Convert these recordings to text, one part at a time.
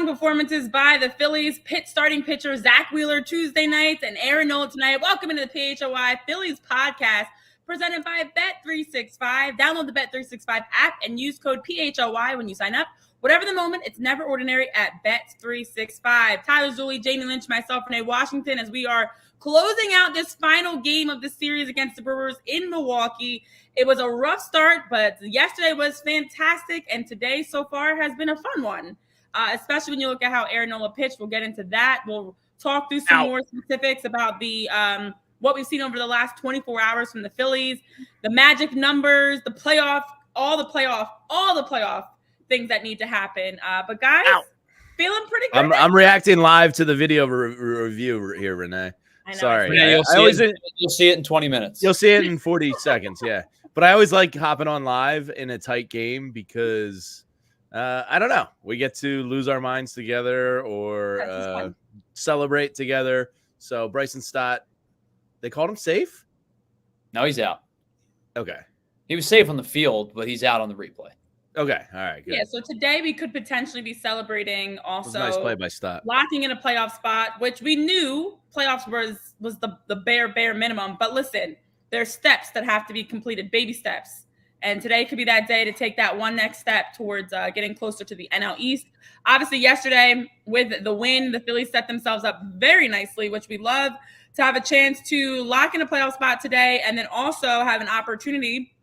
strong performances by the Phillies. Starting pitcher Zach Wheeler Tuesday nights and Aaron Nola tonight. Welcome into the PHLY Phillies podcast presented by Bet365. Download the Bet365 app and use code PHLY when you sign up. Whatever the moment, it's never ordinary at Bet365. Tyler Zulli, Jamie Lynch, myself, Renee Washington, as we are closing out this final game of the series against the Brewers in Milwaukee. It was a rough start, but yesterday was fantastic, and today so far has been a fun one, especially when you look at how Aaron Nola pitched. We'll get into that. We'll talk through some more specifics about the what we've seen over the last 24 hours from the Phillies, the magic numbers, the playoff, all the playoff things that need to happen. But guys, feeling pretty good. I'm reacting live to the video review here, Renee. Sorry. Yeah, you'll see it in 20 minutes. You'll see it in 40 seconds, yeah. But I always like hopping on live in a tight game because, I don't know, we get to lose our minds together or celebrate together. So Bryson Stott, they called him safe? No, he's out. Okay. He was safe on the field, but he's out on the replay. Okay. All right. Good. Yeah. So today we could potentially be celebrating also nice play by Stott. Locking in a playoff spot, which we knew playoffs was the bare minimum. But listen, there's steps that have to be completed, baby steps. And today could be that day to take that one next step towards getting closer to the NL East. Obviously, yesterday with the win, the Phillies set themselves up very nicely, which we love, to have a chance to lock in a playoff spot today and then also have an opportunity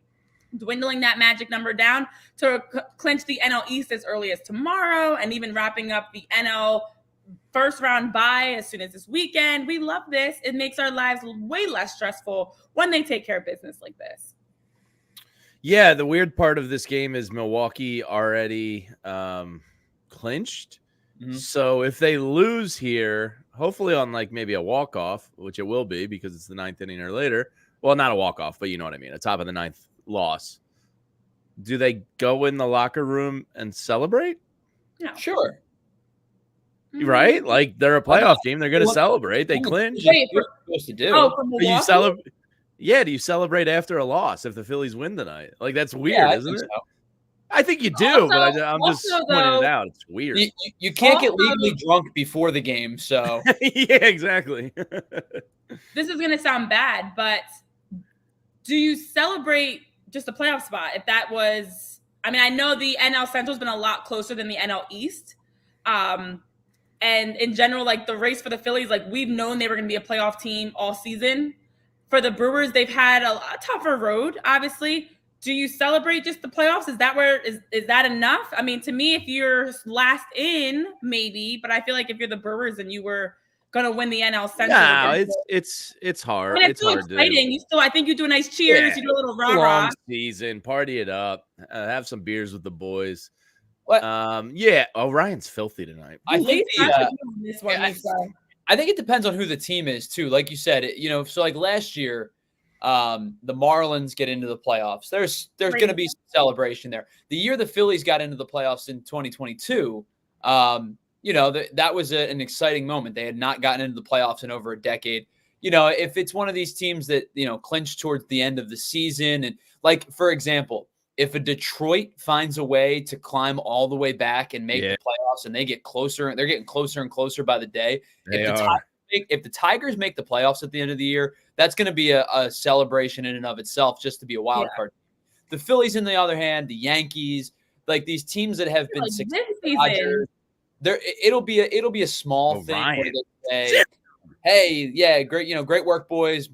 dwindling that magic number down to clinch the NL East as early as tomorrow and even wrapping up the NL first round bye as soon as this weekend. We love this. It makes our lives way less stressful when they take care of business like this. Yeah, the weird part of this game is Milwaukee already clinched. Mm-hmm. So if they lose here, hopefully on like maybe a walk-off, which it will be because it's the ninth inning or later. Well, not a walk-off, but you know what I mean. A top of the ninth loss. Do they go in the locker room and celebrate? No. Sure. Right? Like they're a playoff team. They're going to celebrate. They clinch. Wait, what you're supposed to do? Oh, from Milwaukee? You celebrate. Yeah, do you celebrate after a loss if the Phillies win tonight? Like that's weird, isn't it? So. I think you do, also, but I'm just pointing it out. It's weird. You can't get legally drunk before the game, so yeah, exactly. This is going to sound bad, but do you celebrate just a playoff spot? If that was, I mean, I know the NL Central's been a lot closer than the NL East. And in general, like the race for the Phillies, like we've known they were going to be a playoff team all season. For the Brewers, they've had a tougher road, obviously. Do you celebrate just the playoffs? Is that is that enough? I mean, to me, if you're last in, maybe, but I feel like if you're the Brewers and you were going to win the NL Central. No, it's hard. I mean, it's still hard exciting. I think you do a nice cheers. Yeah, you do a little rah-rah. Long season, party it up, have some beers with the boys. What? Yeah. Oh, Ryan's filthy tonight. I think I think it depends on who the team is too. Like you said, so like last year, the Marlins get into the playoffs. There's going to be some celebration there. The year the Phillies got into the playoffs in 2022, that was an exciting moment. They had not gotten into the playoffs in over a decade. If it's one of these teams that, clinch towards the end of the season, and like, for example, if a Detroit finds a way to climb all the way back and make the playoffs and they get closer, and they're getting closer and closer by the day. If the Tigers make the playoffs at the end of the year, that's going to be a celebration in and of itself just to be a wild card. The Phillies, on the other hand, the Yankees, like these teams that have been successful, it'll be a small thing where they say, hey, yeah, great work, boys.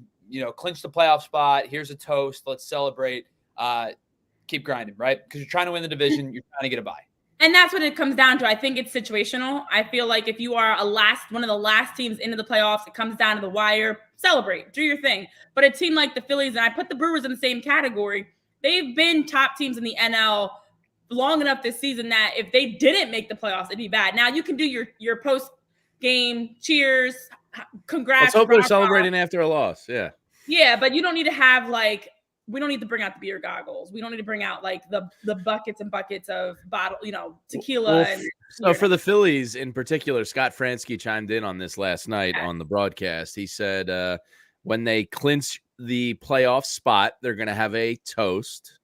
Clinch the playoff spot. Here's a toast. Let's celebrate. Keep grinding, right? Because you're trying to win the division. You're trying to get a bye. And that's what it comes down to. I think it's situational. I feel like if you are one of the last teams into the playoffs, it comes down to the wire. Celebrate. Do your thing. But a team like the Phillies, and I put the Brewers in the same category, they've been top teams in the NL long enough this season that if they didn't make the playoffs, it'd be bad. Now, you can do your post-game cheers, congrats. Let's hope they're celebrating after a loss. Yeah. Yeah, but you don't need to have we don't need to bring out the beer goggles. We don't need to bring out the buckets and buckets of tequila. So for the Phillies in particular, Scott Fransky chimed in on this last night on the broadcast. He said when they clinch the playoff spot, they're going to have a toast.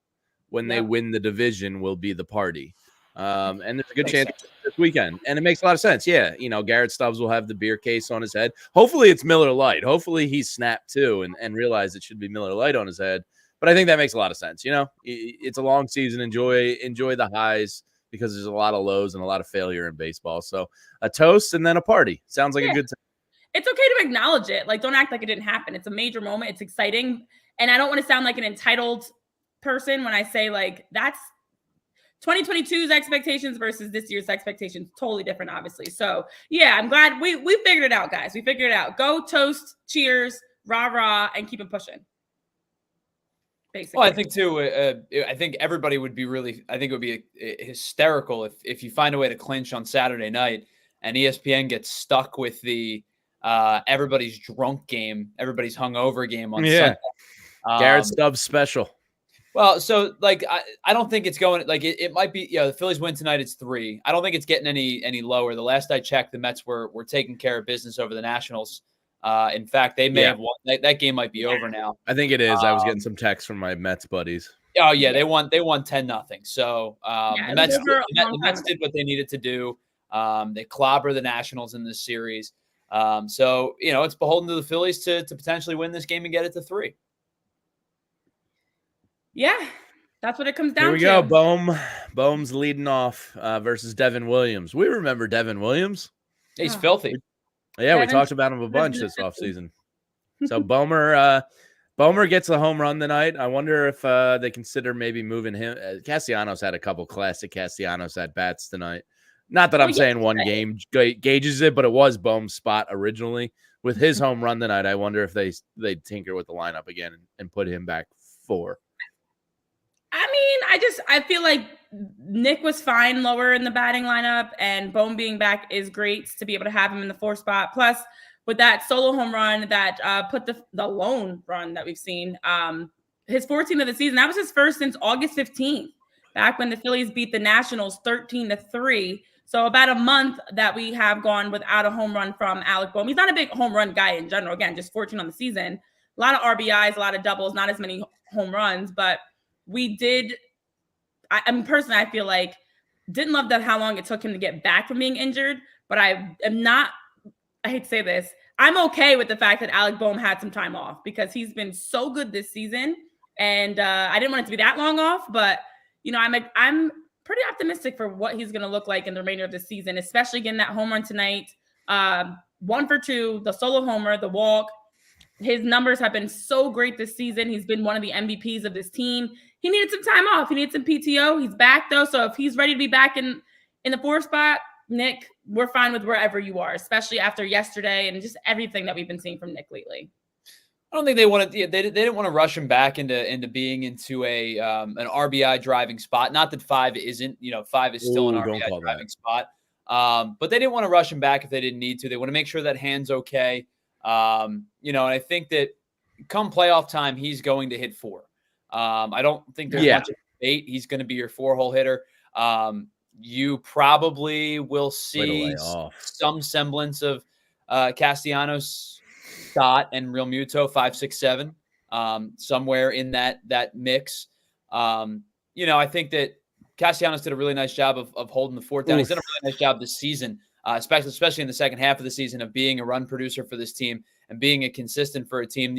When they win the division, will be the party. And there's a good chance this weekend. And it makes a lot of sense. Yeah. Garrett Stubbs will have the beer case on his head. Hopefully it's Miller Lite. Hopefully he's snapped too and realized it should be Miller Lite on his head. But I think that makes a lot of sense. It's a long season. Enjoy the highs because there's a lot of lows and a lot of failure in baseball. So a toast and then a party. Sounds like a good time. It's okay to acknowledge it. Like, don't act like it didn't happen. It's a major moment. It's exciting. And I don't want to sound like an entitled person when I say, like, that's 2022's expectations versus this year's expectations. Totally different, obviously. So, yeah, I'm glad we figured it out, guys. We figured it out. Go, toast, cheers, rah, and keep it pushing. Basically. Well, I think, too, I think everybody would be I think it would be hysterical if you find a way to clinch on Saturday night and ESPN gets stuck with the everybody's drunk game, everybody's hungover game on Sunday. Garrett Stubbs special. Well, so like I don't think it's going like it might be. The Phillies win tonight. It's 3. I don't think it's getting any lower. The last I checked, the Mets were taking care of business over the Nationals. In fact, they may have won. That game might be over now. I think it is. I was getting some texts from my Mets buddies. Oh yeah, they won 10-0. So the Mets did what they needed to do. They clobber the Nationals in this series. So it's beholden to the Phillies to potentially win this game and get it to 3. Yeah, that's what it comes down to. Here we go. Bohm's leading off versus Devin Williams. We remember Devin Williams. He's filthy. Yeah, we talked about him a bunch this offseason. So Bohmer gets a home run tonight. I wonder if they consider maybe moving him. Castellanos had a couple classic Castellanos at bats tonight. Not that I'm saying one game gauges it, but it was Bohm's spot originally. With his home run tonight, I wonder if they tinker with the lineup again and put him back 4. I mean, I feel like Nick was fine lower in the batting lineup, and Bohm being back is great to be able to have him in the 4 spot. Plus, with that solo home run that put the lone run that we've seen, his 14th of the season, that was his first since August 15th, back when the Phillies beat the Nationals 13-3. So about a month that we have gone without a home run from Alec Bohm. He's not a big home run guy in general. Again, just 14 on the season. A lot of RBIs, a lot of doubles, not as many home runs, but we did. I mean, personally, I feel like didn't love that how long it took him to get back from being injured, but I am not. I hate to say this. I'm okay with the fact that Alec Bohm had some time off because he's been so good this season, and I didn't want it to be that long off. But I'm pretty optimistic for what he's going to look like in the remainder of the season, especially getting that home run tonight. 1 for 2, the solo homer, the walk. His numbers have been so great this season. He's been one of the MVPs of this team. He needed some time off. He needed some PTO. He's back, though. So if he's ready to be back in the 4 spot, Nick, we're fine with wherever you are, especially after yesterday and just everything that we've been seeing from Nick lately. I don't think they wanted. They didn't want to rush him back into being into an RBI driving spot. Not that 5 isn't. 5 is still an RBI driving spot. But they didn't want to rush him back if they didn't need to. They want to make sure that hand's okay. And I think that come playoff time, he's going to hit 4. I don't think there's much of a debate. He's going to be your 4-hole hitter. You probably will see some semblance of Castellanos, Scott, and Real Muto 5, 6, 7, somewhere in that mix. I think that Castellanos did a really nice job of holding the fort down. He's done a really nice job this season. Especially in the second half of the season, of being a run producer for this team and being a consistent for a team,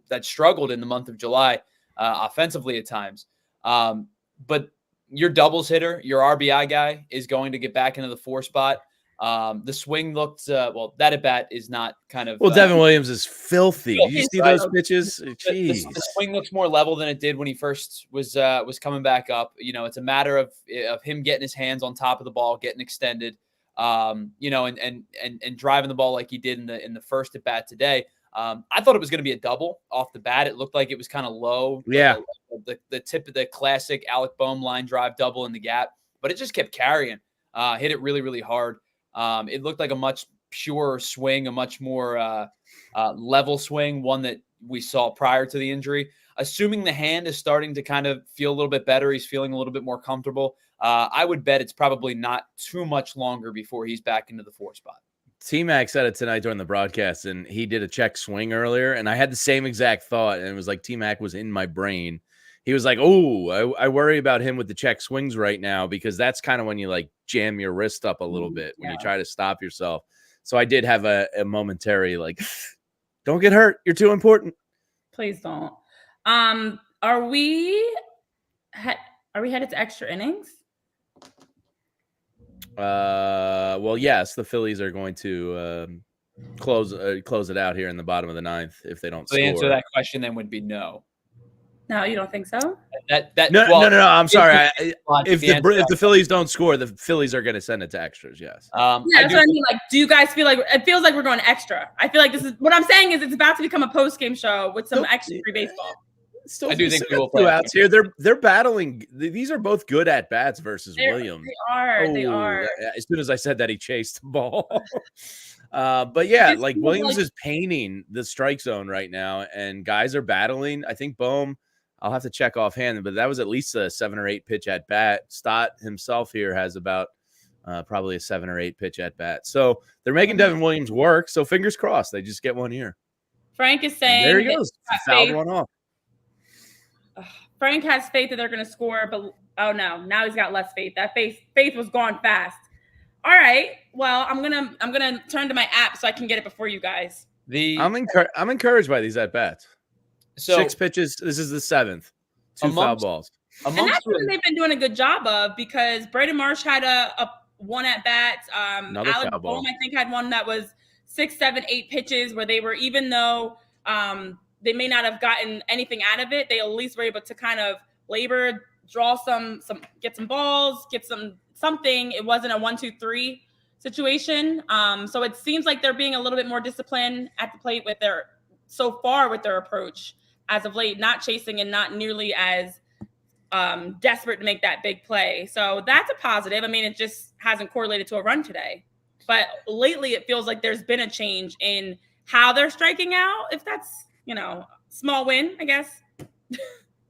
that struggled in the month of July offensively at times. But your doubles hitter, your RBI guy is going to get back into the 4 spot. The swing looked that at bat is not kind of. Well, Devin Williams is filthy. Did you see those pitches? Jeez. The swing looks more level than it did when he first was coming back up. It's a matter of him getting his hands on top of the ball, getting extended. And driving the ball like he did in the first at bat today. I thought it was going to be a double off the bat. It looked like it was kind of low. Yeah. The tip of the classic Alec Bohm line drive double in the gap, but it just kept carrying, hit it really, really hard. It looked like a much purer swing, a much more level swing, one that we saw prior to the injury. Assuming the hand is starting to kind of feel a little bit better, he's feeling a little bit more comfortable. I would bet it's probably not too much longer before he's back into the 4 spot. T-Mac said it tonight during the broadcast, and he did a check swing earlier, and I had the same exact thought, and it was like T-Mac was in my brain. he was like, "Oh, I worry about him with the check swings right now because that's kind of when you like jam your wrist up a little bit when you try to stop yourself." So I did have a momentary like, "Don't get hurt. You're too important." Please don't. Are we headed to extra innings? Well, yes, the Phillies are going to close it out here in the bottom of the ninth if they don't So score. the answer to that question then would be no. No, you don't think so? No. I'm sorry. If the Phillies don't score, the Phillies are going to send it to extras. Yes. Yeah, that's what I mean. Like, do you guys feel like it feels like we're going extra? I feel like this is what I'm saying is it's about to become a post game show with some extra free baseball. I do think we will play outs here. They're battling. These are both good at bats versus Williams. They are. As soon as I said that, he chased the ball. But yeah, like Williams is painting the strike zone right now, and guys are battling. I think Bohm. I'll have to check offhand, but that was at least a 7 or 8 pitch at bat. Stott himself here has about probably a 7 or 8 pitch at bat. So they're making Devin Williams work. So fingers crossed, they just get one here. Frank is saying there he goes, fouled one off. Frank has faith that they're going to score, but oh no, now he's got less faith. That faith was gone fast. All right, well, I'm gonna turn to my app so I can get it before you guys. I'm encouraged by these at bats. So 6 pitches. This is the 7th. 2 foul balls. And that's what they've been doing a good job of because Braden Marsh had a one at bat. Another Alex foul ball. Bohm, I think, had one that was 6, 7, 8 pitches where they were, even though they may not have gotten anything out of it, they at least were able to kind of labor, draw get some balls, get something. It wasn't a 1, 2, 3 situation. So it seems like they're being a little bit more disciplined at the plate with their approach as of late, not chasing and not nearly as desperate to make that big play. So that's a positive. I mean, it just hasn't correlated to a run today. But lately it feels like there's been a change in how they're striking out. If that's, small win, I guess.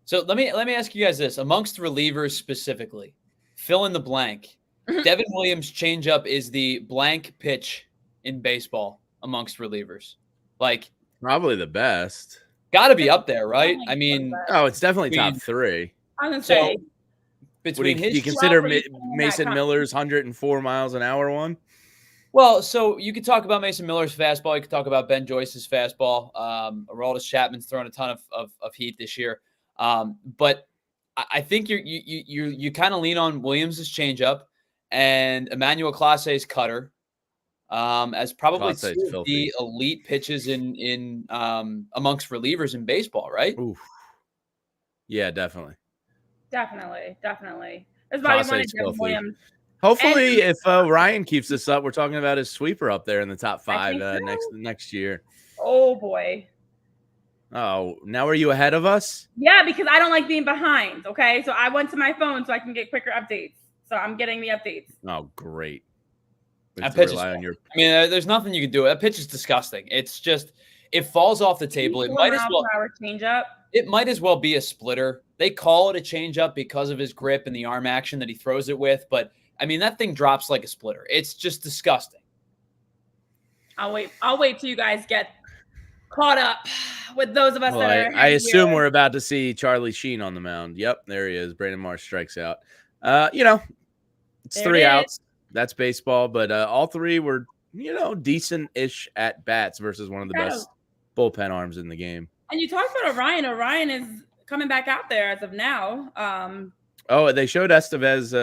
So let me ask you guys this. Amongst relievers specifically, fill in the blank. Devin Williams' changeup is the blank pitch in baseball amongst relievers. Like probably the best. Got to be up there, right? I mean, it's definitely top 3. I'm gonna say. Between do you consider Mason Miller's 104 miles an hour one? Well, so you could talk about Mason Miller's fastball. You could talk about Ben Joyce's fastball. Aroldis Chapman's thrown a ton of heat this year. But I think you kind of lean on Williams' changeup and Emmanuel Clase's cutter. As probably two of the elite pitches in amongst relievers in baseball, right? Oof. Yeah, definitely. That's why we wanted Devin Williams. Hopefully, if Ryan keeps this up, we're talking about his sweeper up there in the top 5 next year. Oh boy. Oh, now are you ahead of us? Yeah, because I don't like being behind. Okay, so I went to my phone so I can get quicker updates. So I'm getting the updates. Oh, great. That pitch there's nothing you can do. That pitch is disgusting. It's just it falls off the table. It might as well change up. It might as well be a splitter. They call it a changeup because of his grip and the arm action that he throws it with, but I mean that thing drops like a splitter. It's just disgusting. I'll wait till you guys get caught up with those of us that are. I assume we're about to see Charlie Sheen on the mound. Yep, there he is. Brandon Marsh strikes out. It's 3 outs. That's baseball, but all 3 were, decent-ish at bats versus one of the best bullpen arms in the game. And you talked about Orion. Orion is coming back out there as of now. They showed Estevez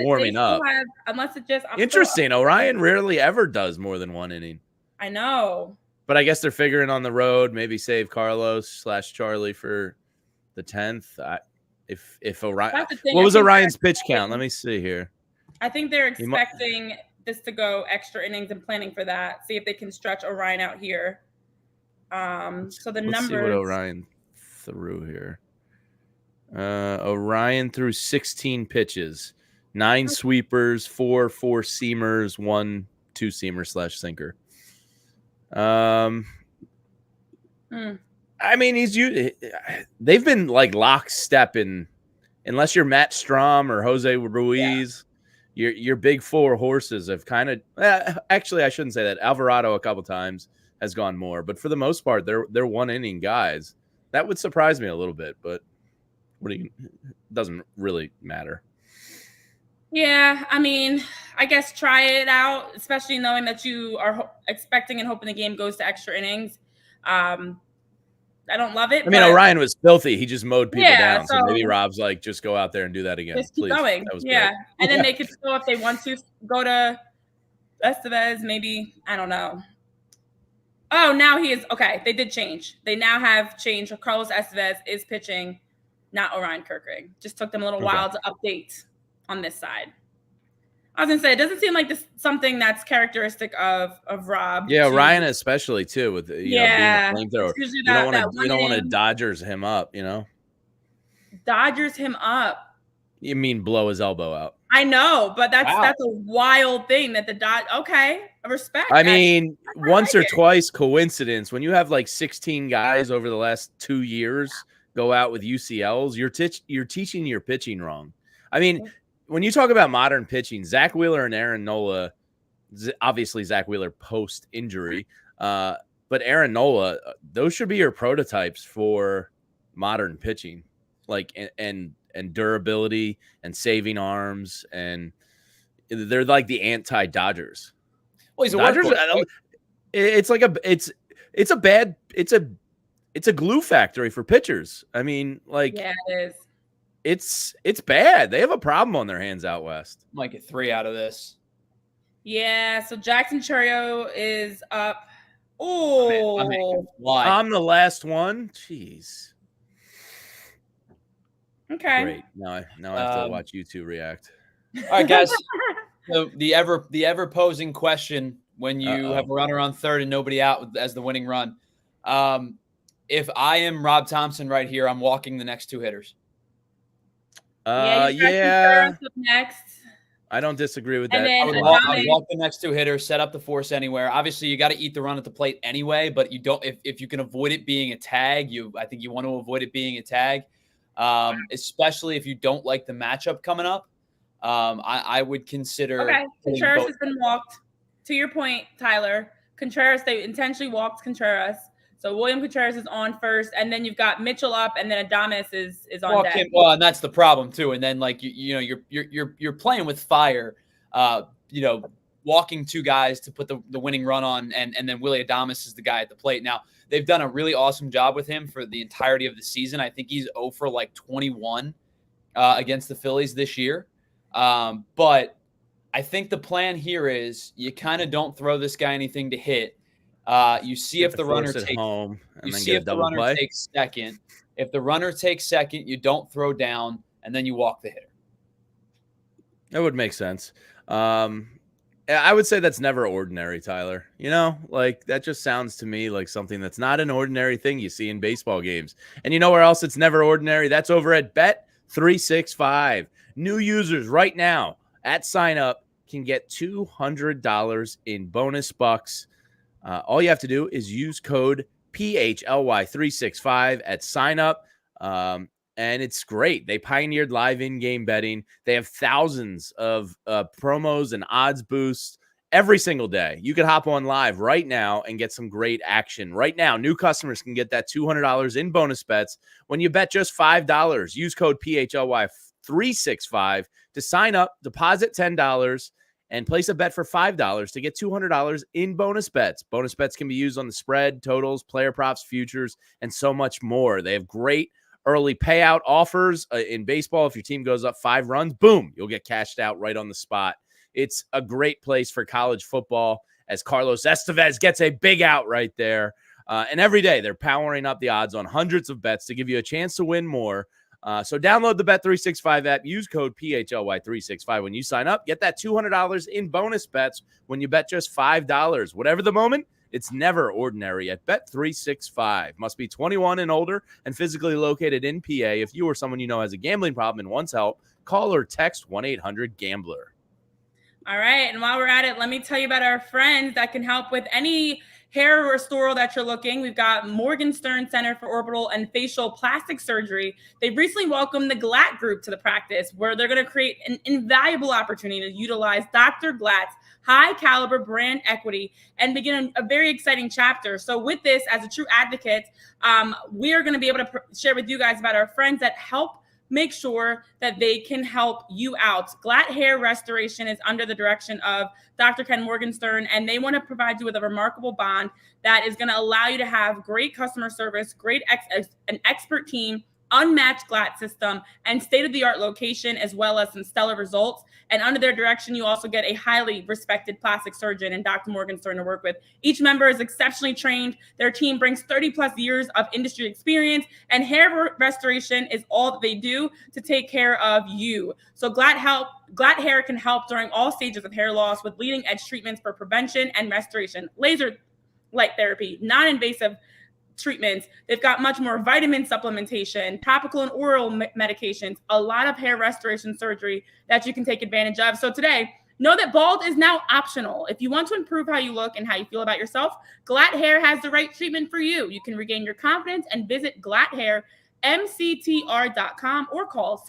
warming up. Unless it just interesting. Orion rarely ever does more than 1 inning. I know. But I guess they're figuring on the road, maybe save Carlos/Charlie for the 10th. If Orion, what was Orion's pitch count? Let me see here. I think they're expecting this to go extra innings and planning for that. See if they can stretch Orion out here. So the numbers. See what Orion threw here. Orion threw 16 pitches, 9 sweepers, 4 4-seamers, 1 2-seamer/sinker. I mean, they've been like lockstep unless you're Matt Strahm or Jose Ruiz, your big 4 horses have kind of actually, I shouldn't say that. Alvarado a couple times has gone more, but for the most part, they're 1 inning guys. That would surprise me a little bit, but doesn't really matter. Yeah, I mean, I guess try it out, especially knowing that you are expecting and hoping the game goes to extra innings. I don't love it. I mean, Orion was filthy. He just mowed people down. So maybe so Rob's like, just go out there and do that again. just keep Please. going. That was yeah. great. And then they could still, if they want to, go to Estevez, maybe. I don't know. Oh, now he is. Okay, they did change. They now have changed. Carlos Estevez is pitching, not Orion Kirkrig. Just took them a little while to update on this side. I was gonna say, it doesn't seem like this something that's characteristic of Rob. Yeah, Ryan especially too, with know, being a flamethrower. You don't want to Dodgers him up, Dodgers him up. You mean blow his elbow out? I know, but that's a wild thing that the okay, respect. I mean, once or twice coincidence. When you have like 16 guys over the last 2 years go out with UCLs, you're teaching your pitching wrong. I mean, when you talk about modern pitching, Zach Wheeler and Aaron Nola, obviously Zach Wheeler post-injury, but Aaron Nola, those should be your prototypes for modern pitching, like and durability and saving arms, and they're like the anti-Dodgers. Well, he's a Dodgers. It's like it's a glue factory for pitchers. I mean, like, yeah, it is. It's bad. They have a problem on their hands out west. Might get 3 out of this. Yeah, so Jackson Churio is up. Oh, I'm the last one. Jeez. Okay. Great. Now I have to watch you two react. All right, guys. So the ever posing question when you have a runner on third and nobody out as the winning run. If I am Rob Thompson right here, I'm walking the next 2 hitters. Yeah. Next. I don't disagree with that. I would walk the next 2 hitters, set up the force anywhere. Obviously, you got to eat the run at the plate anyway, but you don't. If you can avoid it being a tag, I think you want to avoid it being a tag, especially if you don't like the matchup coming up. I would consider. Okay, Contreras has been walked. To your point, Tyler, Contreras, they intentionally walked Contreras. So William Contreras is on first, and then you've got Mitchell up, and then Adames is on deck. Well, and that's the problem too. And then like you're playing with fire, walking 2 guys to put the winning run on, and then Willie Adames is the guy at the plate. Now they've done a really awesome job with him for the entirety of the season. I think he's 0 for like 21 against the Phillies this year. But I think the plan here is you kind of don't throw this guy anything to hit. You see if the runner takes home, and then if the runner takes second. If the runner takes second, you don't throw down, and then you walk the hitter. That would make sense. I would say that's never ordinary, Tyler. Like that just sounds to me like something that's not an ordinary thing you see in baseball games. And you know where else it's never ordinary? That's over at Bet365. New users right now at sign up can get $200 in bonus bucks. All you have to do is use code PHLY365 at sign up. And it's great. They pioneered live in-game betting. They have thousands of promos and odds boosts every single day. You can hop on live right now and get some great action. Right now, new customers can get that $200 in bonus bets when you bet just $5. Use code PHLY365 to sign up, deposit $10, and place a bet for $5 to get $200 in bonus bets. Bonus bets can be used on the spread, totals, player props, futures, and so much more. They have great early payout offers in baseball. If your team goes up 5 runs, boom, you'll get cashed out right on the spot. It's a great place for college football as Carlos Estevez gets a big out right there. And every day they're powering up the odds on hundreds of bets to give you a chance to win more. So download the Bet365 app. Use code PHLY365 when you sign up. Get that $200 in bonus bets when you bet just $5. Whatever the moment, it's never ordinary at Bet365. Must be 21 and older and physically located in PA. If you or someone you know has a gambling problem and wants help, call or text 1-800-GAMBLER. All right, and while we're at it, let me tell you about our friends that can help with any hair restoral that you're looking. We've got Morgenstern Center for Orbital and Facial Plastic Surgery. They've recently welcomed the Glatt Group to the practice, where they're going to create an invaluable opportunity to utilize Dr. Glatt's high caliber brand equity and begin a very exciting chapter. So with this, as a true advocate, we are going to be able to share with you guys about our friends that help make sure that they can help you out. Glatt Hair Restoration is under the direction of Dr. Ken Morgenstern, and they want to provide you with a remarkable bond that is going to allow you to have great customer service, an expert team, unmatched Glatt system, and state-of-the-art location, as well as some stellar results. And under their direction, you also get a highly respected plastic surgeon and Dr. Morgenstern to work with. Each member is exceptionally trained. Their team brings 30 plus years of industry experience, and hair restoration is all that they do to take care of you. So Glatt Hair can help during all stages of hair loss with leading edge treatments for prevention and restoration, laser light therapy, non-invasive treatments. They've got much more vitamin supplementation, topical and oral medications, a lot of hair restoration surgery that you can take advantage of. So today, know that bald is now optional. If you want to improve how you look and how you feel about yourself, Glatt Hair has the right treatment for you. You can regain your confidence and visit glatthairmctr.com or call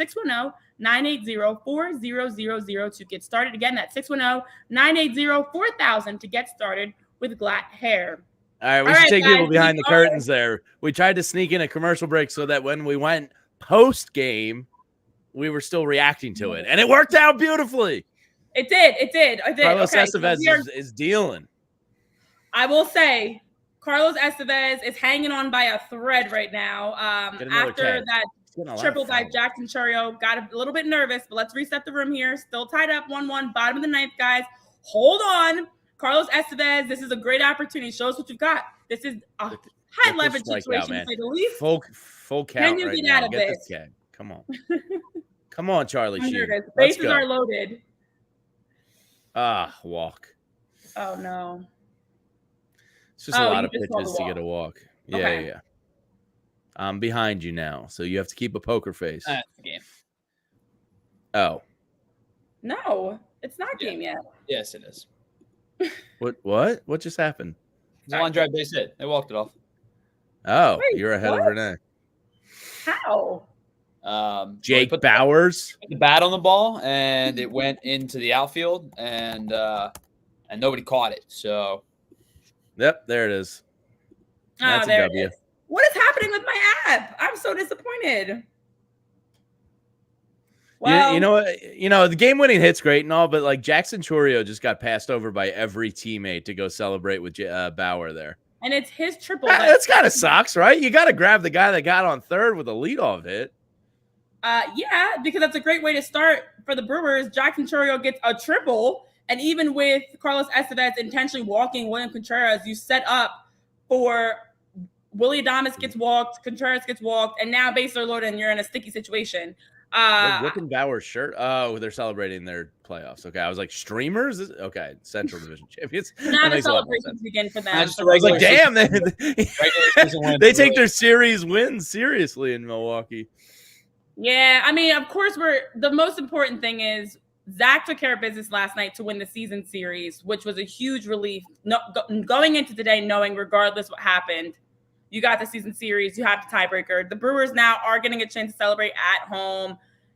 610-980-4000 to get started. Again, that's 610-980-4000 to get started with Glatt Hair. All right, we should take people behind the curtains there. We tried to sneak in a commercial break so that when we went post-game, we were still reacting to it. And it worked out beautifully. It did. Carlos Estevez is dealing. I will say, Carlos Estevez is hanging on by a thread right now. After that triple by Jackson Chourio, got a little bit nervous, but let's reset the room here. Still tied up 1-1, bottom of the ninth, guys. Hold on. Carlos Estevez, this is a great opportunity. Show us what you've got. This is a high leverage situation, to say the least. Full count. Can you right get out of this? Come on. Come on, Charlie Sheen. Bases are loaded. Walk. Oh, no. It's just a lot of pitches to get a walk. Yeah. I'm behind you now, so you have to keep a poker face. That's the game. Oh. No, it's not game yet. Yes, it is. What just happened? It's a line drive base hit. They walked it off. Oh, wait, you're ahead of Renee. How? Jake Bauers put the bat on the ball, and it went into the outfield, and nobody caught it. So, yep, there it is. That's a W. It is. What is happening with my app? I'm so disappointed. Well, you know, the game-winning hit's great and all, but like Jackson Chourio just got passed over by every teammate to go celebrate with Bauer there. And it's his triple. That's kind of sucks, right? You got to grab the guy that got on third with a leadoff hit. Yeah, because that's a great way to start for the Brewers. Jackson Chourio gets a triple, and even with Carlos Estevez intentionally walking William Contreras, you set up for Willie Adames gets walked, Contreras gets walked, and now bases are loaded, and you're in a sticky situation. Ripping Bauer's shirt. Oh, they're celebrating their playoffs. Okay, I was like, streamers. Okay, Central Division champions. Now the celebrations begin for them. I was like, damn, they take their series wins seriously in Milwaukee. Yeah, I mean, of course, the most important thing is Zach took care of business last night to win the season series, which was a huge relief. Going into today, knowing regardless what happened, you got the season series, you have the tiebreaker. The Brewers now are getting a chance to celebrate at home,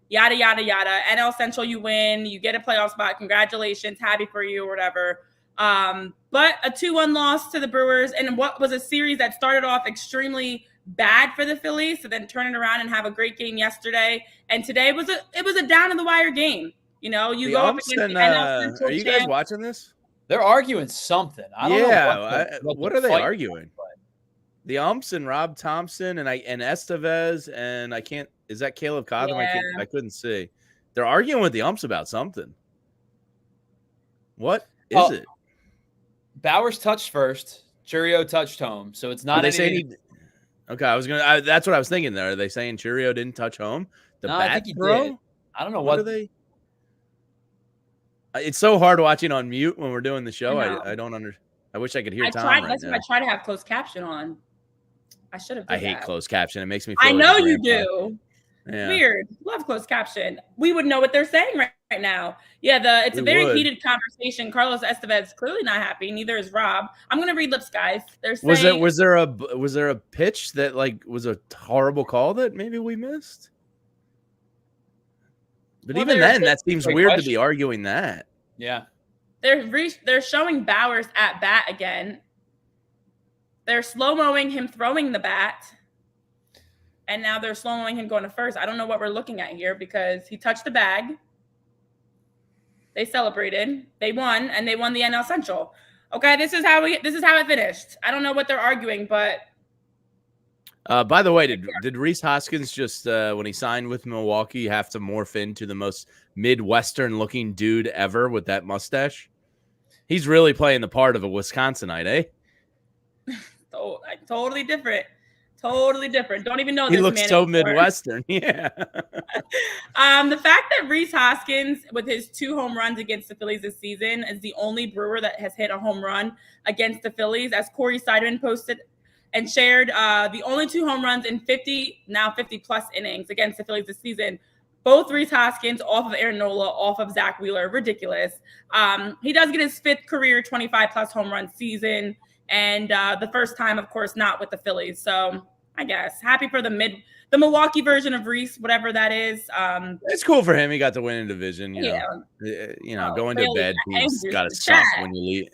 yada, yada, yada. NL Central, you win, you get a playoff spot. Congratulations, happy for you or whatever. But a 2-1 loss to the Brewers in what was a series that started off extremely bad for the Phillies, to then turn it around and have a great game yesterday. And today it was a down-to-the-wire game. You know, you go up against the NL Central. Are you guys watching this? They're arguing something. I don't know what are they arguing? The umps and Rob Thompson and Estevez and is that Caleb Cotham? Yeah. I couldn't see. They're arguing with the umps about something. What is it? Bauers touched first. Chourio touched home. So it's not. Are they saying okay, that's what I was thinking there. Are they saying Chourio didn't touch home? I think he did. I don't know what are they. It's so hard watching on mute when we're doing the show. I don't understand. I wish I could hear Tom. That's why I try to have closed caption on. I should have. I hate closed caption. It makes me feel I know you do. Yeah. Weird. Love closed caption. We would know what they're saying right now. Yeah, it's a very heated conversation. Carlos Estevez clearly not happy. Neither is Rob. I'm gonna read lips, guys. They're saying, was there a pitch that was a horrible call that maybe we missed? But even then, that seems weird to be arguing that. Yeah. They're showing Bauers at bat again. They're slow-moing him throwing the bat. And now they're slow-moing him going to first. I don't know what we're looking at here because he touched the bag. They celebrated. They won, and they won the NL Central. Okay, this is how it finished. I don't know what they're arguing, but by the way, did Rhys Hoskins just when he signed with Milwaukee have to morph into the most Midwestern looking dude ever with that mustache? He's really playing the part of a Wisconsinite, eh? Totally different. Totally different. Don't even know this he looks man so anymore. Midwestern. Yeah. The fact that Rhys Hoskins, with his 2 home runs against the Phillies this season, is the only Brewer that has hit a home run against the Phillies, as Corey Seidman posted and shared, the only 2 home runs in 50 plus innings against the Phillies this season. Both Rhys Hoskins off of Aaron Nola, off of Zach Wheeler. Ridiculous. He does get his 5th career 25 plus home run season, and the first time, of course, not with the Phillies. So I guess happy for the Milwaukee version of Rhys, whatever that is. It's cool for him. He got to win a division. Going to bed, he's got to suck when you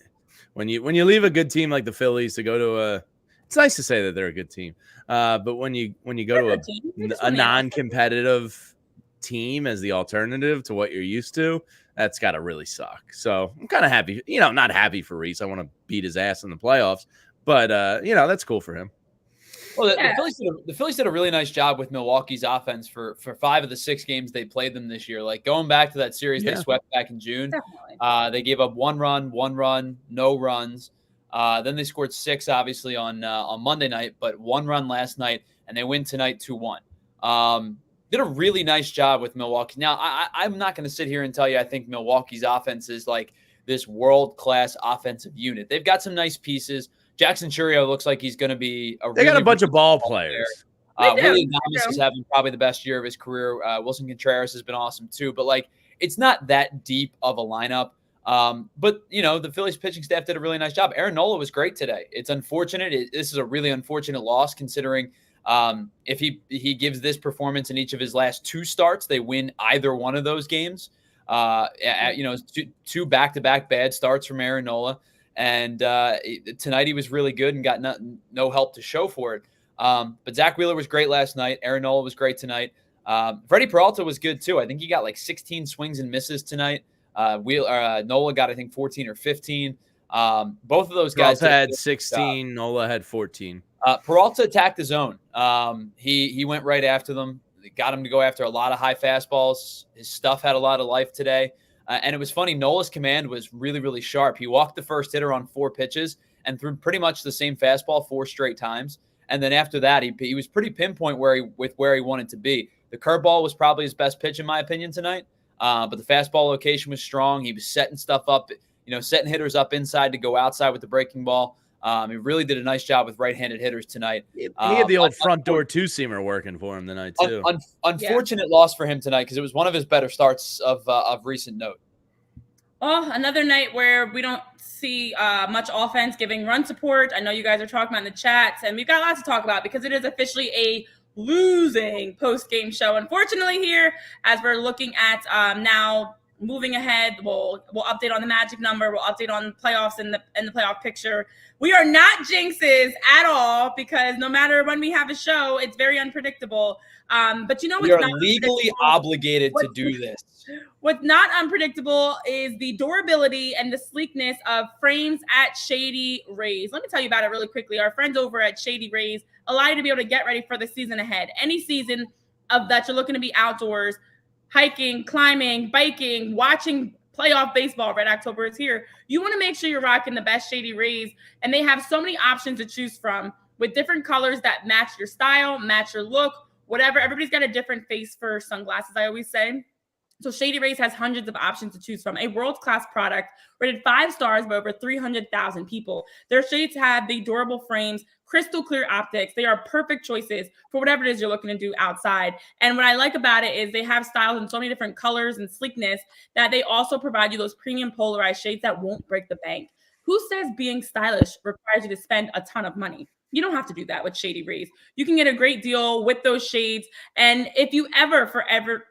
leave. When you leave a good team like the Phillies to go to it's nice to say that they're a good team. But when you go to a non-competitive team as the alternative to what you're used to, that's got to really suck. So I'm kind of happy. Not happy for Rhys. I want to beat his ass in the playoffs, but that's cool for him. Well, the Phillies did a really nice job with Milwaukee's offense for 5 of the 6 games they played them this year. Like going back to that series they swept back in June, they gave up 1 run, no runs. Then they scored 6, obviously, on Monday night, but 1 run last night, and they win tonight 2-1. Did a really nice job with Milwaukee. Now, I'm not going to sit here and tell you I think Milwaukee's offense is like this world-class offensive unit. They've got some nice pieces. Jackson Churio looks like he's going to be They got a bunch of ball players. Willie Adames is having probably the best year of his career. Wilson Contreras has been awesome too. But it's not that deep of a lineup. But the Phillies pitching staff did a really nice job. Aaron Nola was great today. It's unfortunate. This is a really unfortunate loss considering if he gives this performance in each of his last 2 starts, they win either one of those games. 2 back-to-back bad starts from Aaron Nola. And tonight he was really good and got no help to show for it. But Zach Wheeler was great last night. Aaron Nola was great tonight. Freddie Peralta was good too. I think he got 16 swings and misses tonight. Nola got, I think, 14 or 15. Both of those guys had 16. Nola had 14. Peralta attacked the zone. He went right after them. Got him to go after a lot of high fastballs. His stuff had a lot of life today. And it was funny. Nola's command was really, really sharp. He walked the first hitter on 4 pitches and threw pretty much the same fastball 4 straight times. And then after that, he was pretty pinpoint where he wanted to be. The curveball was probably his best pitch, in my opinion, tonight. But the fastball location was strong. He was setting stuff up, setting hitters up inside to go outside with the breaking ball. He really did a nice job with right-handed hitters tonight. He had the old front door 2-seamer working for him tonight too. Unfortunate loss for him tonight because it was one of his better starts of recent note. Well, another night where we don't see much offense giving run support. I know you guys are talking about in the chats, and we've got lots to talk about because it is officially a losing post-game show. Unfortunately here, as we're looking at now moving ahead, we'll update on the magic number. We'll update on the playoffs and the playoff picture. We are not jinxes at all because no matter when we have a show, it's very unpredictable. But we are legally obligated to do this. What's not unpredictable is the durability and the sleekness of frames at Shady Rays. Let me tell you about it really quickly. Our friends over at Shady Rays allow you to be able to get ready for the season ahead. Any season of that you're looking to be outdoors, hiking, climbing, biking, watching playoff baseball. Red October is here. You want to make sure you're rocking the best Shady Rays, and they have so many options to choose from with different colors that match your style, match your look, whatever. Everybody's got a different face for sunglasses, I always say. So Shady Rays has hundreds of options to choose from. A world-class product rated 5 stars by over 300,000 people. Their shades have the durable frames, crystal clear optics. They are perfect choices for whatever it is you're looking to do outside. And what I like about it is they have styles in so many different colors and sleekness that they also provide you those premium polarized shades that won't break the bank. Who says being stylish requires you to spend a ton of money? You don't have to do that with Shady Rays. You can get a great deal with those shades. And if you ever, for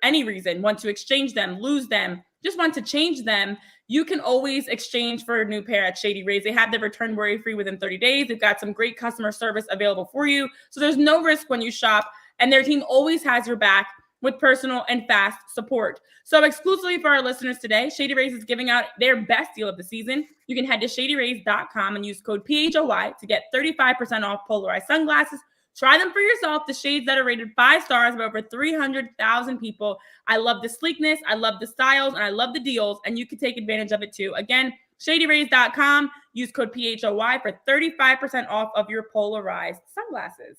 any reason, want to exchange them, lose them, just want to change them, you can always exchange for a new pair at Shady Rays. They have the return worry-free within 30 days. They've got some great customer service available for you. So there's no risk when you shop. And their team always has your back with personal and fast support. So exclusively for our listeners today, Shady Rays is giving out their best deal of the season. You can head to shadyrays.com and use code PHLY to get 35% off polarized sunglasses. Try them for yourself. The shades that are rated 5 stars by over 300,000 people. I love the sleekness. I love the styles, and I love the deals, and you can take advantage of it too. Again, shadyrays.com. Use code PHLY for 35% off of your polarized sunglasses.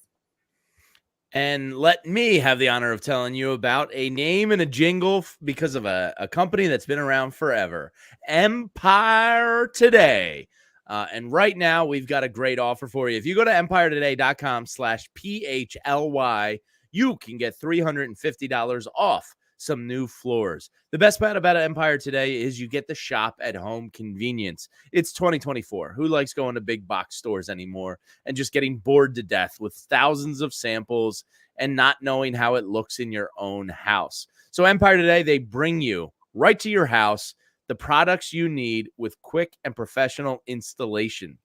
And let me have the honor of telling you about a name and a jingle because of a company that's been around forever, Empire Today. And right now, we've got a great offer for you. If you go to empiretoday.com/PHLY, you can get $350 off some new floors. The best part about Empire Today is you get the shop at home convenience. It's 2024. Who likes going to big box stores anymore and just getting bored to death with thousands of samples and not knowing how it looks in your own house? So Empire Today, they bring you right to your house the products you need with quick and professional installation.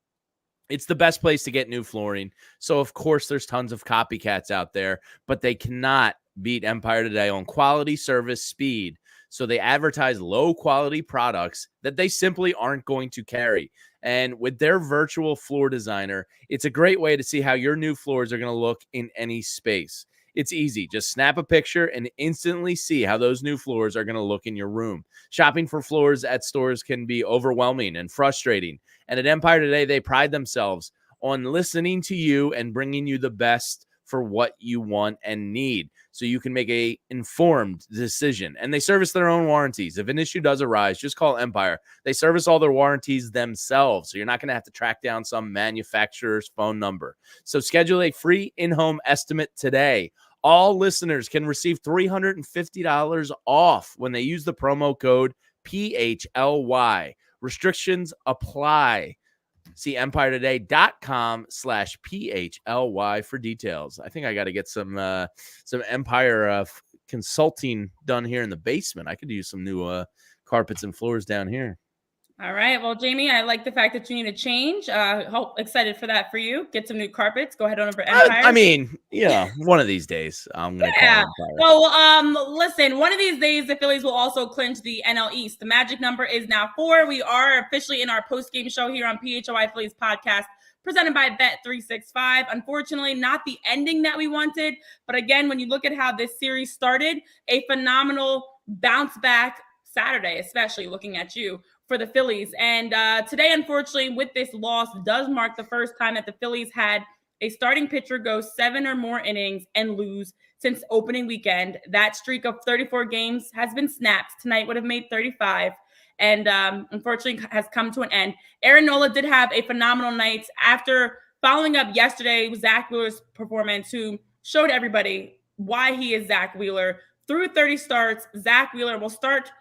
It's the best place to get new flooring. So, of course, there's tons of copycats out there, but they cannot beat Empire Today on quality, service, speed. So they advertise low-quality products that they simply aren't going to carry. And with their virtual floor designer, it's a great way to see how your new floors are going to look in any space. It's easy. Just snap a picture and instantly see how those new floors are going to look in your room. Shopping for floors at stores can be overwhelming and frustrating. And at Empire Today, they pride themselves on listening to you and bringing you the best for what you want and need, so you can make a informed decision. And they service their own warranties. If an issue does arise, just call Empire. They service all their warranties themselves, so you're not going to have to track down some manufacturer's phone number. So schedule a free in-home estimate today. All listeners can receive $350 off when they use the promo code PHLY. Restrictions apply. See empiretoday.com/PHLY for details. I think I got to get some Empire consulting done here in the basement. I could use some new carpets and floors down here. All right. Well, Jamie, I like the fact that you need a change. Excited for that for you. Get some new carpets. Go ahead on over to Empire. I mean, one of these days I'm going to call Empire. Well, listen, one of these days the Phillies will also clinch the NL East. The magic number is now 4. We are officially in our post-game show here on PHLY Phillies podcast, presented by Bet365. Unfortunately, not the ending that we wanted. But again, when you look at how this series started, a phenomenal bounce back Saturday, especially looking at you, for the Phillies. And today, unfortunately, with this loss, does mark the first time that the Phillies had a starting pitcher go 7 or more innings and lose since opening weekend. That streak of 34 games has been snapped. Tonight would have made 35. And unfortunately has come to an end. Aaron Nola did have a phenomenal night after following up yesterday with Zach Wheeler's performance, who showed everybody why he is Zach Wheeler. Through 30 starts, Zach Wheeler will start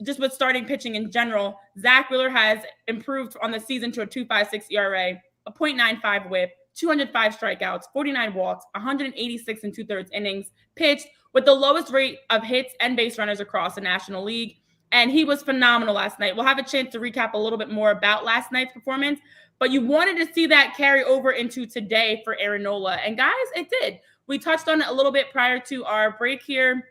just with starting pitching in general. Zach Wheeler has improved on the season to a 2.56 ERA, a .95 whip, 205 strikeouts, 49 walks, 186 and 2/3 innings pitched, with the lowest rate of hits and base runners across the National League. And he was phenomenal last night. We'll have a chance to recap a little bit more about last night's performance, but you wanted to see that carry over into today for Aaron Nola. And guys, it did. We touched on it a little bit prior to our break here.